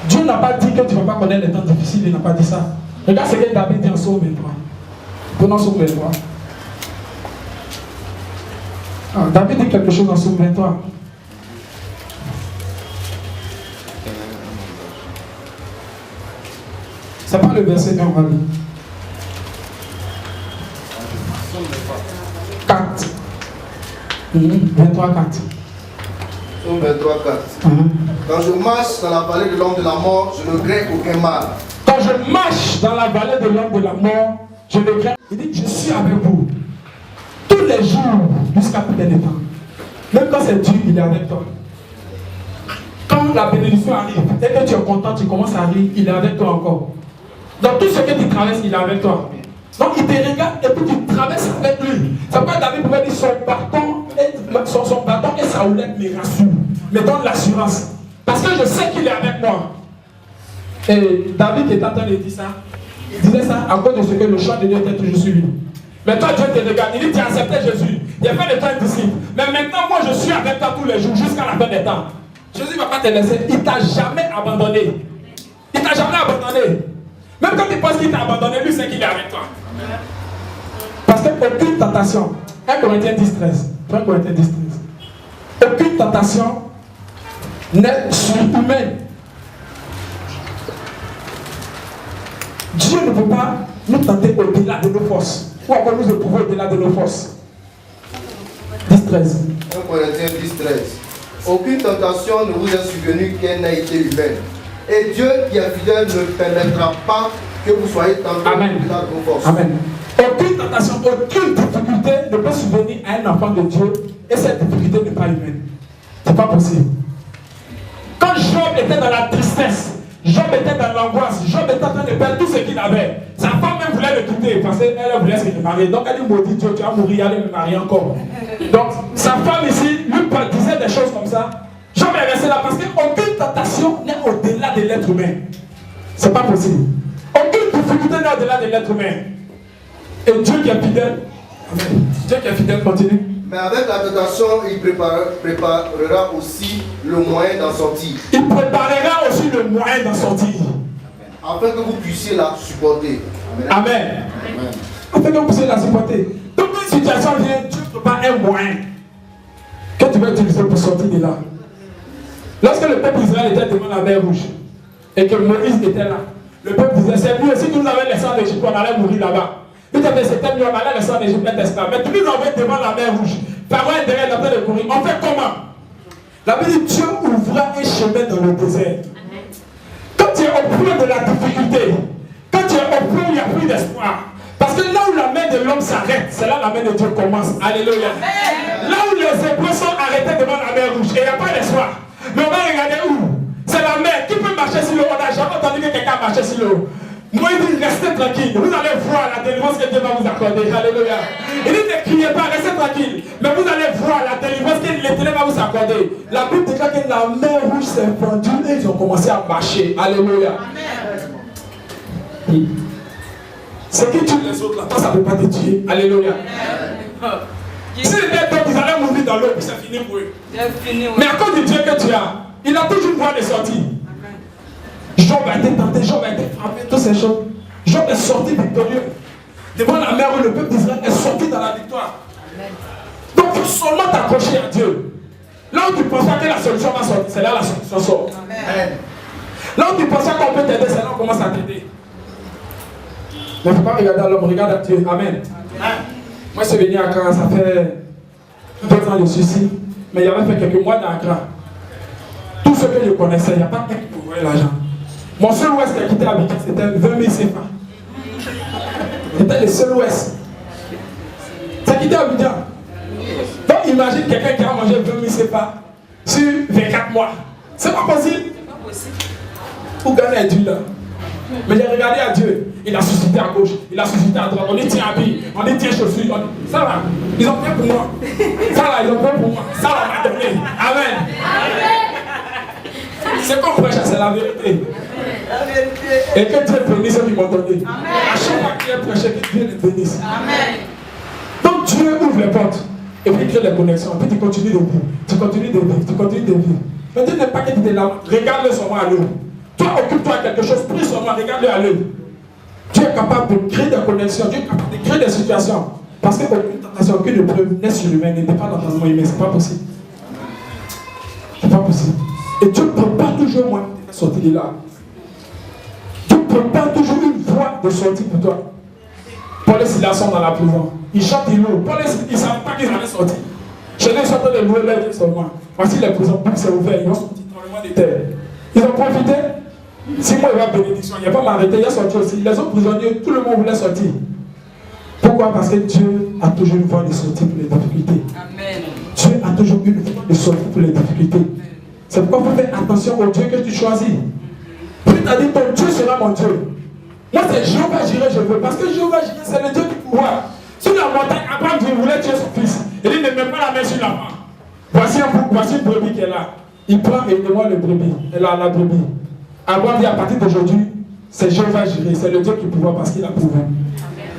A: Dieu n'a pas dit que tu ne vas pas connaître les temps difficiles, il n'a pas dit ça. Regarde ce que David dit en Psaume 23. Prenons Psaume 23. David dit quelque chose en Psaume 23. C'est pas le verset 1, on va lire. 4. 23, 4.
B: Psaume 23, 4. Quand je marche dans la vallée de l'ombre de la mort, je ne crains aucun mal.
A: Quand je marche dans la vallée de l'ombre de la mort, je ne crains. Il dit, je suis avec vous tous les jours jusqu'à tout le temps. Même quand c'est dur, il est avec toi. Quand la bénédiction arrive et que tu es content, tu commences à rire, il est avec toi encore. Dans tout ce que tu traverses, il est avec toi. Donc il te regarde et puis tu traverses avec lui. C'est pourquoi David pouvait dire son bâton et sa houlette me rassurent, me donne l'assurance. Parce que je sais qu'il est avec moi. Et David qui est en train de dire ça, il disait ça à cause de ce que le choix de Dieu était toujours sur lui. Mais toi Dieu te regarde, il dit tu as accepté Jésus. Il a fait de toi un disciple. Mais maintenant moi je suis avec toi tous les jours jusqu'à la fin des temps. Jésus ne va pas te laisser, il ne t'a jamais abandonné. Il ne t'a jamais abandonné. Même quand tu penses qu'il t'a abandonné, lui sait qu'il est avec toi. Parce qu'aucune tentation, 1 Corinthiens 10, 13. 1 Corinthiens 10, 13. Aucune tentation n'est surhumaine. Dieu ne peut pas nous tenter au-delà de nos forces. Ou encore nous éprouver au-delà de nos forces. 10, 13.
B: 1 Corinthiens 10, 13. Aucune tentation ne vous est survenue qu'elle n'a été humaine. Et Dieu qui est fidèle ne permettra pas que vous soyez tentés au-delà de vos forces.
A: Amen. Aucune tentation, aucune difficulté ne peut survenir à un enfant de Dieu et cette difficulté n'est pas humaine. C'est pas possible. Quand Job était dans la tristesse, Job était dans l'angoisse, Job était en train de perdre tout ce qu'il avait. Sa femme même voulait le quitter parce qu'elle voulait se marier. Donc elle lui maudit Dieu, tu vas mourir, allez me marier encore. Donc sa femme ici lui disait des choses comme ça. Job est resté là parce qu'aucune tentation n'est au-delà de l'être humain. C'est pas possible. Aucune difficulté n'est au-delà de l'être humain. Et Dieu qui est fidèle, amen. Dieu qui est fidèle continue.
B: Mais avec la tentation, il préparera aussi le moyen d'en sortir.
A: Il préparera aussi le moyen d'en sortir.
B: Afin que vous puissiez la supporter.
A: Amen. Amen. Afin que vous puissiez la supporter. Donc quand une situation vient, Dieu prépare un moyen que tu vas utiliser pour sortir de là. Lorsque le peuple d'Israël était devant la mer Rouge et que Moïse était là, le peuple disait, c'est mieux si nous avions laissé en Égypte, on allait mourir là-bas. Il disait, c'était mieux, on allait laisser en Égypte être esclave. Mais tu nous envoies devant la mer Rouge. Pharaon est derrière la terre de courir. On fait comment? La Bible dit, Dieu ouvra un chemin dans le désert. Quand tu es au point de la difficulté, quand tu es au point où il n'y a plus d'espoir, parce que là où la main de l'homme s'arrête, c'est là la main de Dieu commence. Alléluia. Là où les hébreux sont arrêtés devant la mer Rouge et il n'y a pas d'espoir. Mais on va regarder où? C'est la mer. Qui peut marcher sur l'eau? On n'a jamais entendu que quelqu'un marchait sur l'eau. Moi, il dit, restez tranquille. Vous allez voir la délivrance que Dieu va vous accorder. Alléluia. Il dit, ne criez pas, restez tranquille. Mais vous allez voir la délivrance que l'Éternel va vous accorder. La Bible déclare que la mer Rouge s'est fendue et ils ont commencé à marcher. Alléluia. Amen. Ce qui tue les autres là, toi, ça ne peut pas te tuer. Alléluia. Si les bêtes, ils allaient mourir dans l'eau, puis c'est fini pour eux. Mais à cause du Dieu que tu as, il a toujours une voie de sortie. Job a été tenté, Job a été frappé, toutes ces choses. Job est sorti victorieux. Devant la mer où le peuple d'Israël est sorti dans la victoire. Donc il faut seulement t'accrocher à Dieu. Là où tu penses que la solution va sortir, c'est là la solution sort. Amen. Là où tu penses qu'on peut t'aider, c'est là qu'on commence à t'aider. Mais il ne faut pas regarder à l'homme, regarde à Dieu. Amen. Amen. Moi je suis venu à Accra, ça fait 2 ans de suicide. Mais il y avait fait quelques mois dans Accra. Tout ce que je connaissais, il n'y a pas un qui pouvait l'argent. Mon seul ouest qui a quitté Abidjan, c'était 20 000 CFA. C'était le seul ouest. Ça a quitté Abidjan. Donc imagine quelqu'un qui a mangé 20 000 CFA sur 24 mois. C'est pas possible. Où Ghana est Dieu là? Mais j'ai regardé à Dieu. Il a suscité à gauche, il a suscité à droite. On dit tiens habit, on dit tiens chaussures. Ça va, ils ont fait pour moi. Ça là, ils ont fait pour moi. Ça là, on m'a donné. Amen. C'est comme prêcher, c'est la vérité. Et que Dieu bénisse ceux qui m'ont donné. À chaque fois qu'il est prêché, que Dieu les bénisse. Amen. Donc Dieu ouvre les portes. Et puis il crée les connexions. Et puis tu continues de vivre. Tu continues de vivre. Tu continues de vivre. Mais Dieu n'est pas que tu es là. Regarde-le seulement à l'œuvre. Toi, occupe-toi de quelque chose. Prie seulement. Regarde-le à l'œuvre. Dieu est capable de créer des connexions. Dieu est capable de créer des situations. Parce qu'aucune tentation, aucune épreuve n'est surhumaine. Elle n'est pas l'entendement humain. C'est pas possible. C'est pas possible. Et Dieu prépare toujours moyen de sortir de là. Dieu prépare toujours une voie de sortie pour toi. Paul et Silas sont dans la prison. Ils chantent, ils louent. Paul et Silas, ils ne savaient pas qu'ils allaient sortir. Chez eux, ils sont en train de louer leur Dieu seulement. Voici les prisons, boum, c'est ouvert. Ils vont sortir tremblement de terre. Ils ont profité. 6 mois, il va bénédiction. Il n'y a pas m'arrêter. Il a sorti aussi. Les autres prisonniers, tout le monde voulait sortir. Pourquoi? Parce que Dieu a toujours une voie de sortie pour les difficultés. Amen. Dieu a toujours une voie de sortie pour les difficultés. C'est pourquoi il faut faire attention au Dieu que tu choisis. Puis tu as dit, ton Dieu sera mon Dieu. Moi, c'est Jéhovah Jireh, je veux. Parce que Jéhovah Jireh, c'est le Dieu du pouvoir. Sur la montagne, Abraham voulait tuer son fils. Il dit, ne mets pas la main sur l'enfant. Voici une brebis qui est là. Il prend et il demande le brebis. Elle a la brebis. Abraham dit, à partir d'aujourd'hui, c'est Jéhovah Jireh. C'est le Dieu qui pouvoir parce qu'il a prouvé.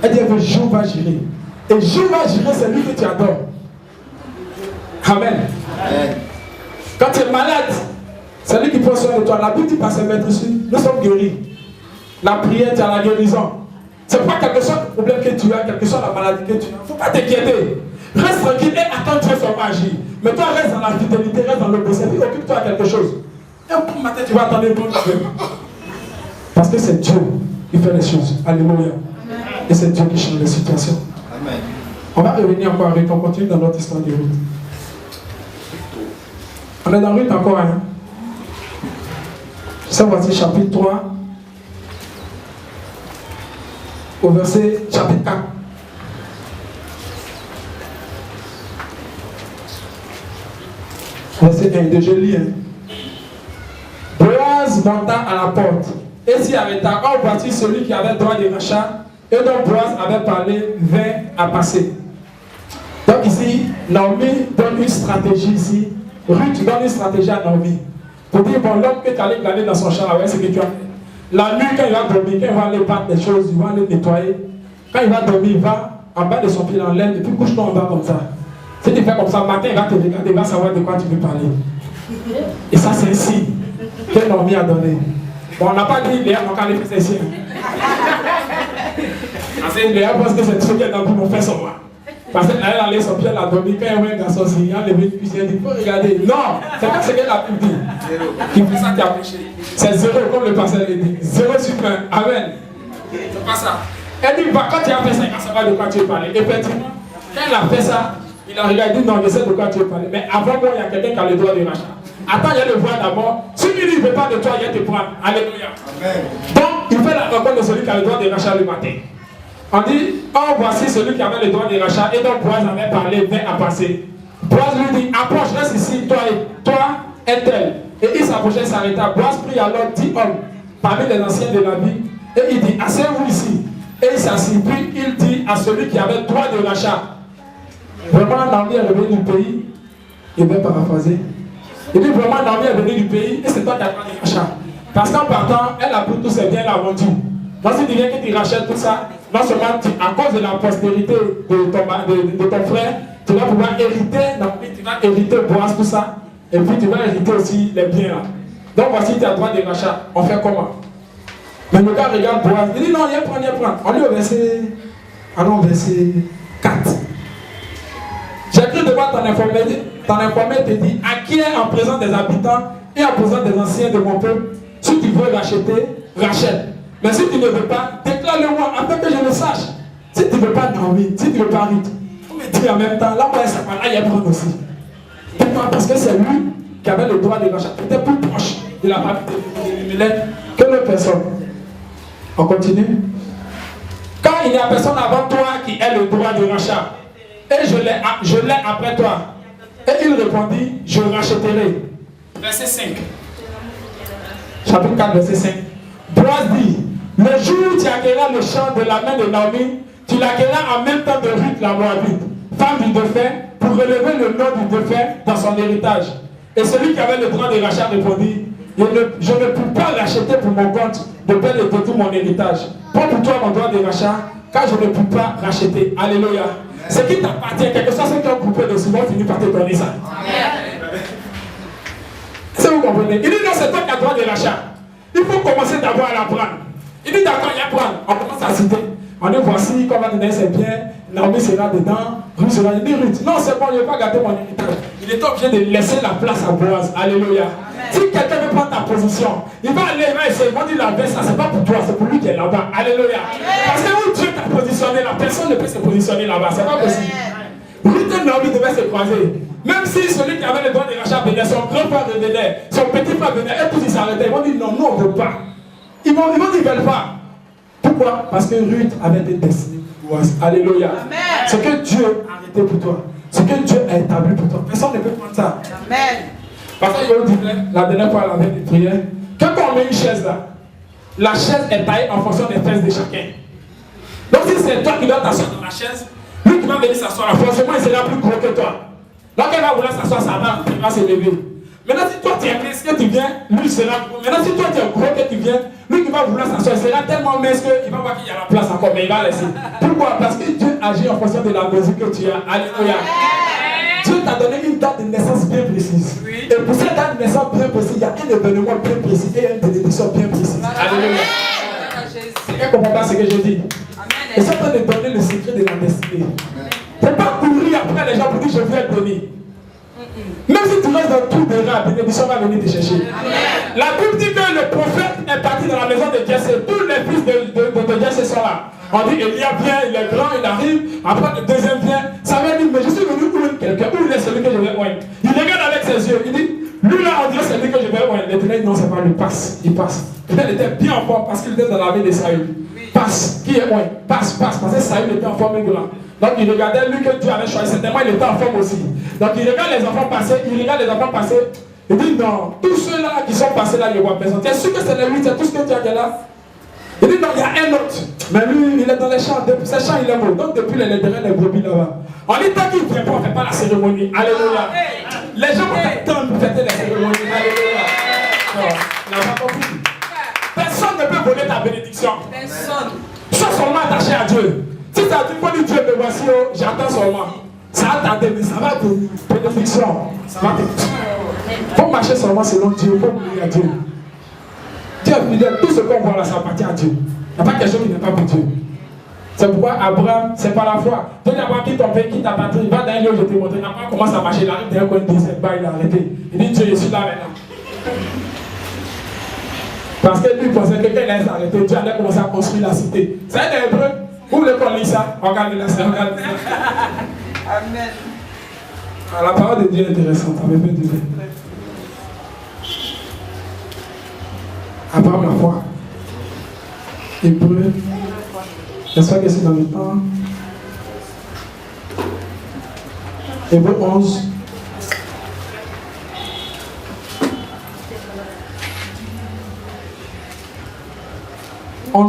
A: Elle dit, elle veut Jéhovah Jireh. Et Jéhovah Jireh, c'est lui que tu adores. Amen. Amen. Quand tu es malade, c'est lui qui prend soin de toi. La Bible dit par ses maîtres ici, nous sommes guéris. La prière, tu as la guérison. C'est pas quelque chose le problème que tu as, quelque chose la maladie que tu as. Il ne faut pas t'inquiéter. Reste tranquille et attends Dieu son agir. Mais toi, reste dans la fidélité, reste dans l'obéissance. Occupe-toi à quelque chose. Et un bon matin, tu vas attendre le bon Dieu. Parce que c'est Dieu qui fait les choses. Alléluia. Et c'est Dieu qui change les situations. Amen. On va revenir encore avec, on continue dans notre histoire de Ruth. On est dans Ruth encore, hein. Ça, voici chapitre 3. Au verset, chapitre 4. Verset 1, de je lis. Boaz monta à la porte et s'y arrêta. Or, voici celui qui avait droit de rachat et dont Boaz avait parlé vint à passer. Donc ici, Naomi donne une stratégie ici. Ruth donne une stratégie à Naomi. Pour dire, bon, l'homme que tu allais glaner dans son champ, ouais, c'est ce que tu as fait. La nuit, quand il va dormir, quand il va aller battre des choses, il va aller nettoyer. Quand il va dormir, il va en bas de son pied en laine et puis couche-toi en bas comme ça. Si tu fais comme ça, matin, il va te regarder, il va savoir de quoi tu veux parler. Et ça, c'est un signe que Naomi a donné. Bon, on n'a pas dit Léa, on a fait ça ici. Parce que Léa pense que c'est ce qu'elle a dit pour faire son roi. Parce qu'elle a allé son pied, elle a dormi, quand elle voit un garçon, il a levé une cuisine, elle dit, il faut regarder. Non, c'est pas ce qu'elle a pu dire. Qui fait ça, qui a péché. C'est 0, comme le pasteur l'a dit. 0 sur 1. Amen. C'est pas ça. Elle dit, bah, quand tu as fait ça, il va savoir de quoi tu veux parler. Effectivement, quand elle a fait ça, il a regardé, non, je sais de quoi tu veux parler. Mais avant moi, il y a quelqu'un qui a le droit de rachat. Attends, il y a le voir d'abord. Si lui ne veut pas de toi, il va te prendre. Alléluia. Amen. Donc, il fait la rencontre de celui qui a le droit de rachat le matin. On dit, oh, voici celui qui avait le droit de rachat. Et donc, Boaz avait parlé, vint à passer. Boaz lui dit, approche, reste ici, toi et tel. Et il s'approchait, s'arrêta. Boaz prit alors 10 hommes parmi les anciens de la vie. Et il dit, asseyez-vous ici. Et il s'assit. Puis il dit à celui qui avait droit de rachat. Vraiment, Naomi est revenu du pays. Il va paraphraser. Il dit, vraiment, Naomi est venu du pays. Et c'est toi qui as droit de rachat. Parce qu'en partant, elle a pris tous ses biens, elle a vendu. Donc, si tu viens que tu rachètes tout ça, non seulement à cause de la prospérité de ton frère, tu vas pouvoir hériter, tu vas hériter Boaz, tout ça, et puis tu vas hériter aussi les biens là. Donc voici tu as droit de rachat. On fait comment? Mais le gars regarde Boaz, il dit non, il y a prendre. On lit au verset 4. J'ai cru devoir t'en informer, te dire, acquiert en présence des habitants et en présence des anciens de mon peuple, si tu veux racheter, rachète. Mais si tu ne veux pas, déclare-le-moi afin que je le sache. Si tu ne veux pas Naomi, si tu ne veux pas Ruth, il faut me dire en même temps, là où elle s'appelle, là il y a prendre aussi. Pourquoi? Parce que c'est lui qui avait le droit de rachat. Il était plus proche de la famille de Elimelech que l'autre personne. On continue. Quand il n'y a personne avant toi qui ait le droit de rachat, et je l'ai après toi. Et il répondit, je rachèterai. Verset 5. chapitre 4, verset 5. Boaz dit, le jour où tu acquerras le champ de la main de Naomi, tu l'acquerras en même temps de Ruth la Moabite, femme du défunt, pour relever le nom du défunt dans son héritage. Et celui qui avait le droit de rachat répondit, je ne peux pas racheter pour mon compte de bel et de tout mon héritage. Prends pour toi mon droit de rachat, car je ne peux pas racheter. Alléluia. Ce qui t'appartient, quelque chose qui ont coupé de souvent finit par te donner ça. Est-ce que vous comprenez? Il dit non, c'est toi qui as le droit de rachat. Il faut commencer d'abord à l'apprendre. Il dit d'accord, il y a prendre. On commence à citer. On dit voici, qu'on va donner ses biens, Naomi sera dedans, Ruth sera. Il dit Ruth, non, c'est bon, je ne vais pas garder mon héritage. Il est obligé de laisser la place à Boaz. Alléluia. Si quelqu'un veut prendre ta position, il va aller, il va essayer, il va dire la baisse, ça c'est pas pour toi, c'est pour lui qui est là-bas. Alléluia. Parce que où Dieu t'a positionné là, personne ne peut se positionner là-bas, c'est pas possible. Ruth et Naomi devaient se croiser. Même si celui qui avait le droit de rachat venait, son grand frère venait, son petit frère venait, et tous ils s'arrêtaient. Ils vont dire non, non, on ne veut pas. Ils vont dire ils ne veulent pas. Pourquoi? Parce que Ruth avait des destinées pour Boaz. Alléluia. Ce que Dieu a arrêté pour toi, ce que Dieu a établi pour toi, personne ne peut prendre ça. Amen. Parce que je disais, la dernière fois, la veille de prière, quand on met une chaise là, la chaise est taillée en fonction des fesses de chacun. Donc si c'est toi qui dois t'asseoir dans la chaise, lui qui va venir s'asseoir, forcément il sera plus gros que toi. Donc elle va vouloir s'asseoir, ça va se lever. Maintenant si toi tu es mince que tu viens, lui sera gros. Maintenant si toi tu es gros que tu viens, lui qui va vouloir s'asseoir, il sera tellement mince qu'il va voir qu'il y a la place encore, mais il va laisser. Pourquoi? Parce que Dieu agit en fonction de la mesure que tu as. Alléluia. Dieu t'a donné une date de naissance bien précise. Oui. Et pour cette date de naissance bien précise, il y a un événement bien précis et une bénédiction bien précise. Alléluia. Quelqu'un ne comprend pas ce que je dis. Et ça peut te donner le secret de la destinée. Il ne faut pas courir après les gens pour dire je vais donner. Même si tu restes dans tout de rats, la bénédiction va venir te chercher. Amen. La Bible dit que le prophète est parti dans la maison de Jesse. Tous les fils de Jesse sont là. On dit Elia vient, il est grand, il arrive. Après le deuxième vient. Ça veut dire mais je suis venu pour quelqu'un. Où il est celui que je vais oindre? Il regarde avec ses yeux. Il dit lui là on dirait celui que je vais oindre. Il dit non c'est pas lui, passe. Il passe. Peut-être il était bien en forme parce qu'il était dans la vie de Saül. Passe. Qui est oindre? Passe. Parce que Saül était en forme et grand. Donc il regardait lui que Dieu avait choisi. Certainement il était en forme aussi. Donc il regarde les enfants passer, il dit non, tous ceux-là qui sont passés là, ils voient personne. Tu es sûr que c'est les 8, c'est tout ce que tu as là? Il dit non, il y a un autre. Mais lui, il est dans les champs, ces champs il est beau. Donc depuis les derrière les brebis là-bas. On dit tant qu'il ne vient pas, on ne fait pas la cérémonie. Alléluia. Les gens vont attendre pour fêter la cérémonie. Alléluia. Non, il n'a pas compris. Personne ne peut voler ta bénédiction. Personne. Sois seulement attaché à Dieu. Si tu as dit, faut dire Dieu, me voici, j'attends seulement. Ça va tarder, mais ça va te bénédiction. Ça va te. Il faut marcher seulement selon Dieu, il faut prier à Dieu. Dieu est fidèle, tout ce qu'on voit là, ça appartient à Dieu. Il n'y a pas quelque chose qui n'est pas pour Dieu. C'est pourquoi Abraham, c'est pas la foi. Tu dis Abraham, quitte ton pays, quitte ta patrie, va dans un lieu où je t'ai montré. Abraham commence à marcher, il arrive derrière quoi, il dit, c'est pas, il a arrêté. Il dit, Dieu, je suis là maintenant. Parce que lui pensait que quelqu'un allait s'arrêter, Dieu allait commencer à construire la cité. C'est un hébreu. Vous voulez qu'on lise ça? Regardez là, c'est regardez ça. Amen. La parole de Dieu est intéressante, ça me fait du bien. Abraham la foi. Hébreu. J'espère que c'est dans le temps. Hébreu 11.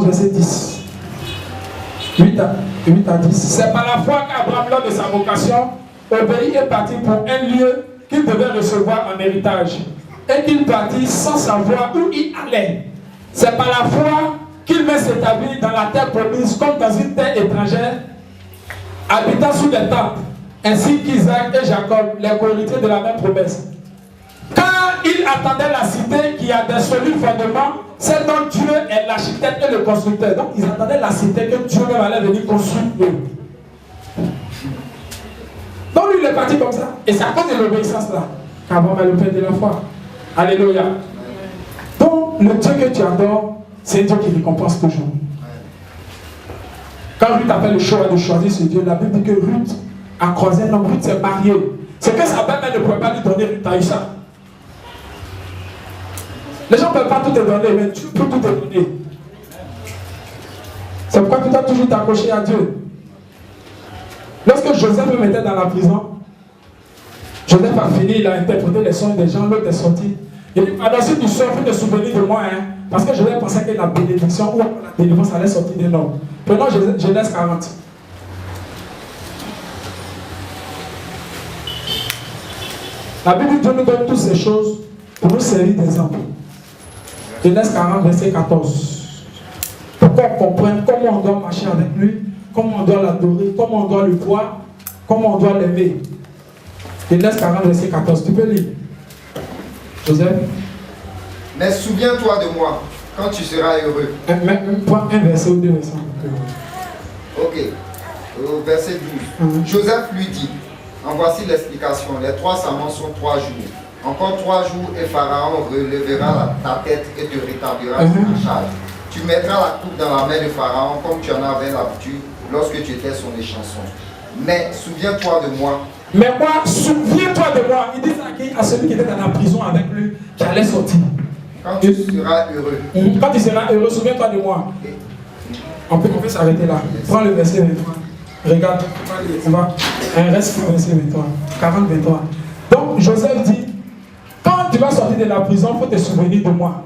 A: Verset 10. 8 à 10. C'est par la foi qu'Abraham, lors de sa vocation, obéit et partit pour un lieu qu'il devait recevoir en héritage. Et qu'il partit sans savoir où il allait. C'est par la foi qu'il vint s'établir dans la terre promise comme dans une terre étrangère, habitant sous des tentes, ainsi qu'Isaac et Jacob, les co-héritiers de la même promesse. Quand il attendait la cité qui a des solides fondements, c'est dont Dieu est l'architecte et le constructeur. Donc ils attendaient la cité que Dieu même allait venir construire. Donc lui il est parti comme ça. Et c'est à cause de l'obéissance là qu'Abraham est le père de la foi. Alléluia. Donc le Dieu que tu adores, c'est Dieu qui récompense toujours. Quand Ruth a fait le choix de choisir ce Dieu, la Bible dit que Ruth a croisé un homme, Ruth s'est mariée. C'est que sa belle-mère ne pouvait pas lui donner Ruth Aïcha. Les gens ne peuvent pas tout te donner, mais tu peux tout te donner. C'est pourquoi tu dois toujours t'accrocher à Dieu. Lorsque Joseph me mettait dans la prison, Joseph a fini, il a interprété les songes des gens, l'autre est sorti. Il dit, alors si tu sors, il faut te souvenir de moi, hein, parce que je vais penser que la bénédiction ou la délivrance allait sortir des noms. Prenons Genèse 40. La Bible Dieu nous donne toutes ces choses pour nous servir d'exemple. Genèse 40, verset 14. Pour qu'on comprenne comment on doit marcher avec lui, comment on doit l'adorer, comment on doit le voir, comment on doit l'aimer. Genèse 40, verset 14. Tu peux lire. Joseph.
B: Mais souviens-toi de moi quand tu seras heureux.
A: Un verset ou deux versets.
B: Ok. Au verset 12. Joseph lui dit, en voici l'explication. Les 3 serments sont 3 jours. Encore 3 jours et Pharaon relèvera ta tête et te rétablira ta charge. Tu mettras la coupe dans la main de Pharaon comme tu en avais l'habitude lorsque tu étais son échanson. Mais souviens-toi de moi.
A: Mais moi, souviens-toi de moi. Il dit à celui qui était dans la prison avec lui, qui allait sortir.
B: Quand tu seras heureux.
A: Quand tu seras heureux, souviens-toi de moi. On peut s'arrêter là. Prends le verset 23. Regarde, on va. Un reste pour le verset 23. 40, 23. Donc, Joseph dit, quand tu vas sortir de la prison, il faut te souvenir de moi.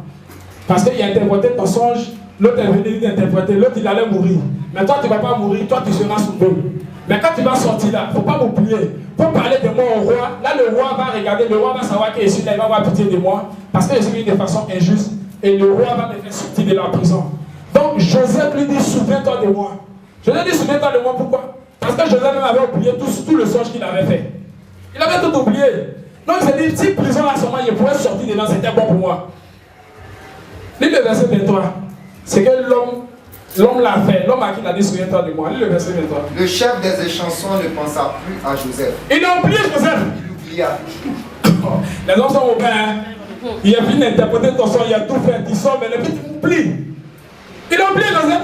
A: Parce qu'il a interprété ton songe, l'autre est venu l'interpréter, l'autre il allait mourir. Mais toi, tu ne vas pas mourir, toi, tu seras sauvé. Mais quand tu vas sortir là, il ne faut pas m'oublier. Pour parler de moi au roi, là le roi va regarder, le roi va savoir que je suis là, il va avoir pitié de moi. Parce que je suis de façon injuste. Et le roi va me faire sortir de la prison. Donc Joseph lui dit, souviens-toi de moi. Je lui ai dit, souviens-toi de moi, pourquoi? Parce que Joseph même avait oublié tout le songe qu'il avait fait. Il avait tout oublié. Donc il s'est dit, si prison là seulement, il pourrait sortir dedans, c'était bon pour moi. Lis le verset 23. C'est que l'homme l'a fait. L'homme à qui il a dit, souviens-toi de moi. Lis le verset 23.
B: Le chef des échansons ne pensa plus à Joseph.
A: Il a oublié Joseph.
B: Il oublia.
A: Les hommes sont au bain. Hein? Il a fini d'interpréter ton son, il a tout fait. Il sort, mais le petit oublie. Il a oublié Joseph.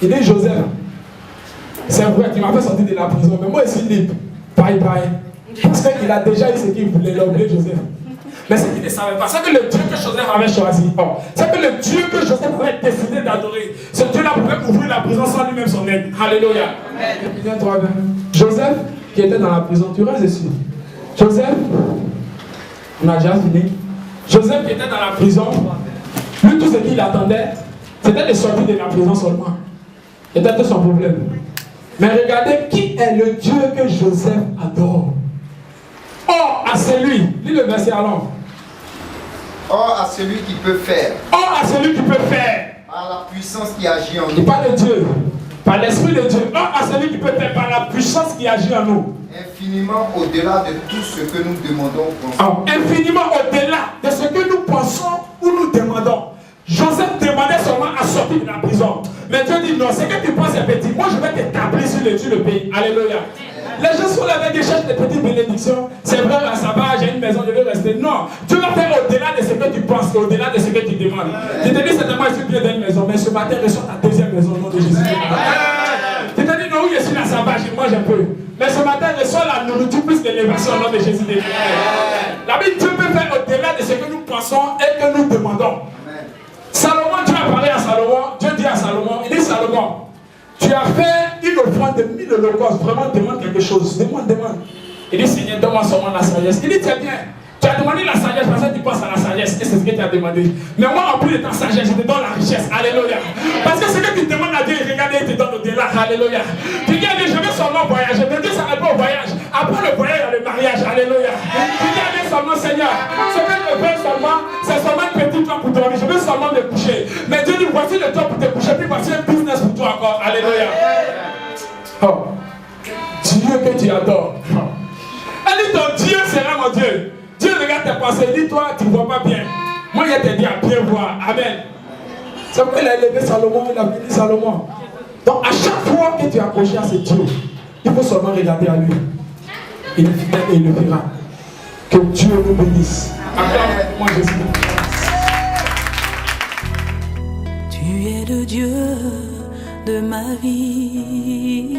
A: Il dit, Joseph, c'est vrai, tu m'as fait sortir de la prison, mais moi je suis libre. Bye bye. Parce qu'il a déjà eu ce qu'il voulait, il a oublié Joseph. Mais ce qu'il ne savait pas, c'est que le Dieu que Joseph avait choisi, c'est que le Dieu que Joseph avait décidé d'adorer, ce Dieu-là pouvait ouvrir la prison sans lui-même son aide. Alléluia. Joseph, qui était dans la prison, tu restes ici. Joseph, on a déjà fini. Joseph qui était dans la prison, lui tout ce qu'il attendait, c'était de sortir de la prison seulement. C'était tout son problème. Mais regardez qui est le Dieu que Joseph adore. Or à celui, lis le verset allons.
B: Or à celui qui peut faire.
A: Or à celui qui peut faire.
B: Par la puissance qui agit en nous.
A: Il parle de Dieu. Par l'Esprit de Dieu. Or à celui qui peut faire par la puissance qui agit en nous.
B: Infiniment au-delà de tout ce que nous demandons ou pensons.
A: Infiniment au-delà de ce que nous pensons ou nous demandons. Joseph demandait seulement à sortir de la prison. Mais Dieu dit non, c'est que tu penses est petit. Moi je vais t'établir sur le pays. Alléluia. Les gens sont là avec des cherchent des petites bénédictions. C'est vrai, ça va, j'ai une maison, je vais rester. Non, Dieu va faire au-delà de ce que tu penses, au-delà de ce que tu demandes. Je te dis certainement, je suis bien dans une maison, mais ce matin, reçois ta deuxième maison au nom de Jésus. Je te dis non, oui, je suis là, ça va, je mange un peu. Mais ce matin, reçois la nourriture plus d'élévation au nom de Jésus. La Bible, Dieu peut faire au-delà de ce que nous pensons et que nous demandons. Salomon, Dieu a parlé à Salomon, Dieu dit à Salomon, il dit Salomon, tu as fait une offrande de 1000 holocaustes, vraiment demande quelque chose, demande. Il dit Seigneur, donne-moi seulement la sagesse. Il dit c'est bien, tu as demandé la sagesse parce que tu penses à la sagesse et c'est ce que tu as demandé. Mais moi en plus de ta sagesse, je te donne la richesse, alléluia. Parce que ce que tu demandes à Dieu, regarde, il te donne au-delà, alléluia. Tu dis à Dieu, je vais seulement voyager, mais Dieu s'arrête pas au voyage. Après le voyage, il y a le mariage, alléluia. Tu dis à Dieu seulement, Seigneur, ce que je veux seulement, c'est seulement une petite temps pour dormir, je veux seulement me coucher. Mais Dieu dit, voici le temps pour te coucher, puis voici un business pour toi encore, alléluia. Oh, Dieu que tu adores. Elle dit, ton Dieu sera mon Dieu. Dieu regarde tes pensées, il dit, toi, tu ne vois pas bien. Moi, il te dit à bien voir. Amen. C'est pourquoi il a élevé Salomon, il a béni Salomon. Donc, à chaque fois que tu es accroché à ce Dieu, il faut seulement regarder à lui. Il est fidèle et il le verra. Que Dieu nous bénisse. Amen. Moi, Jésus.
D: Tu es le Dieu de ma vie.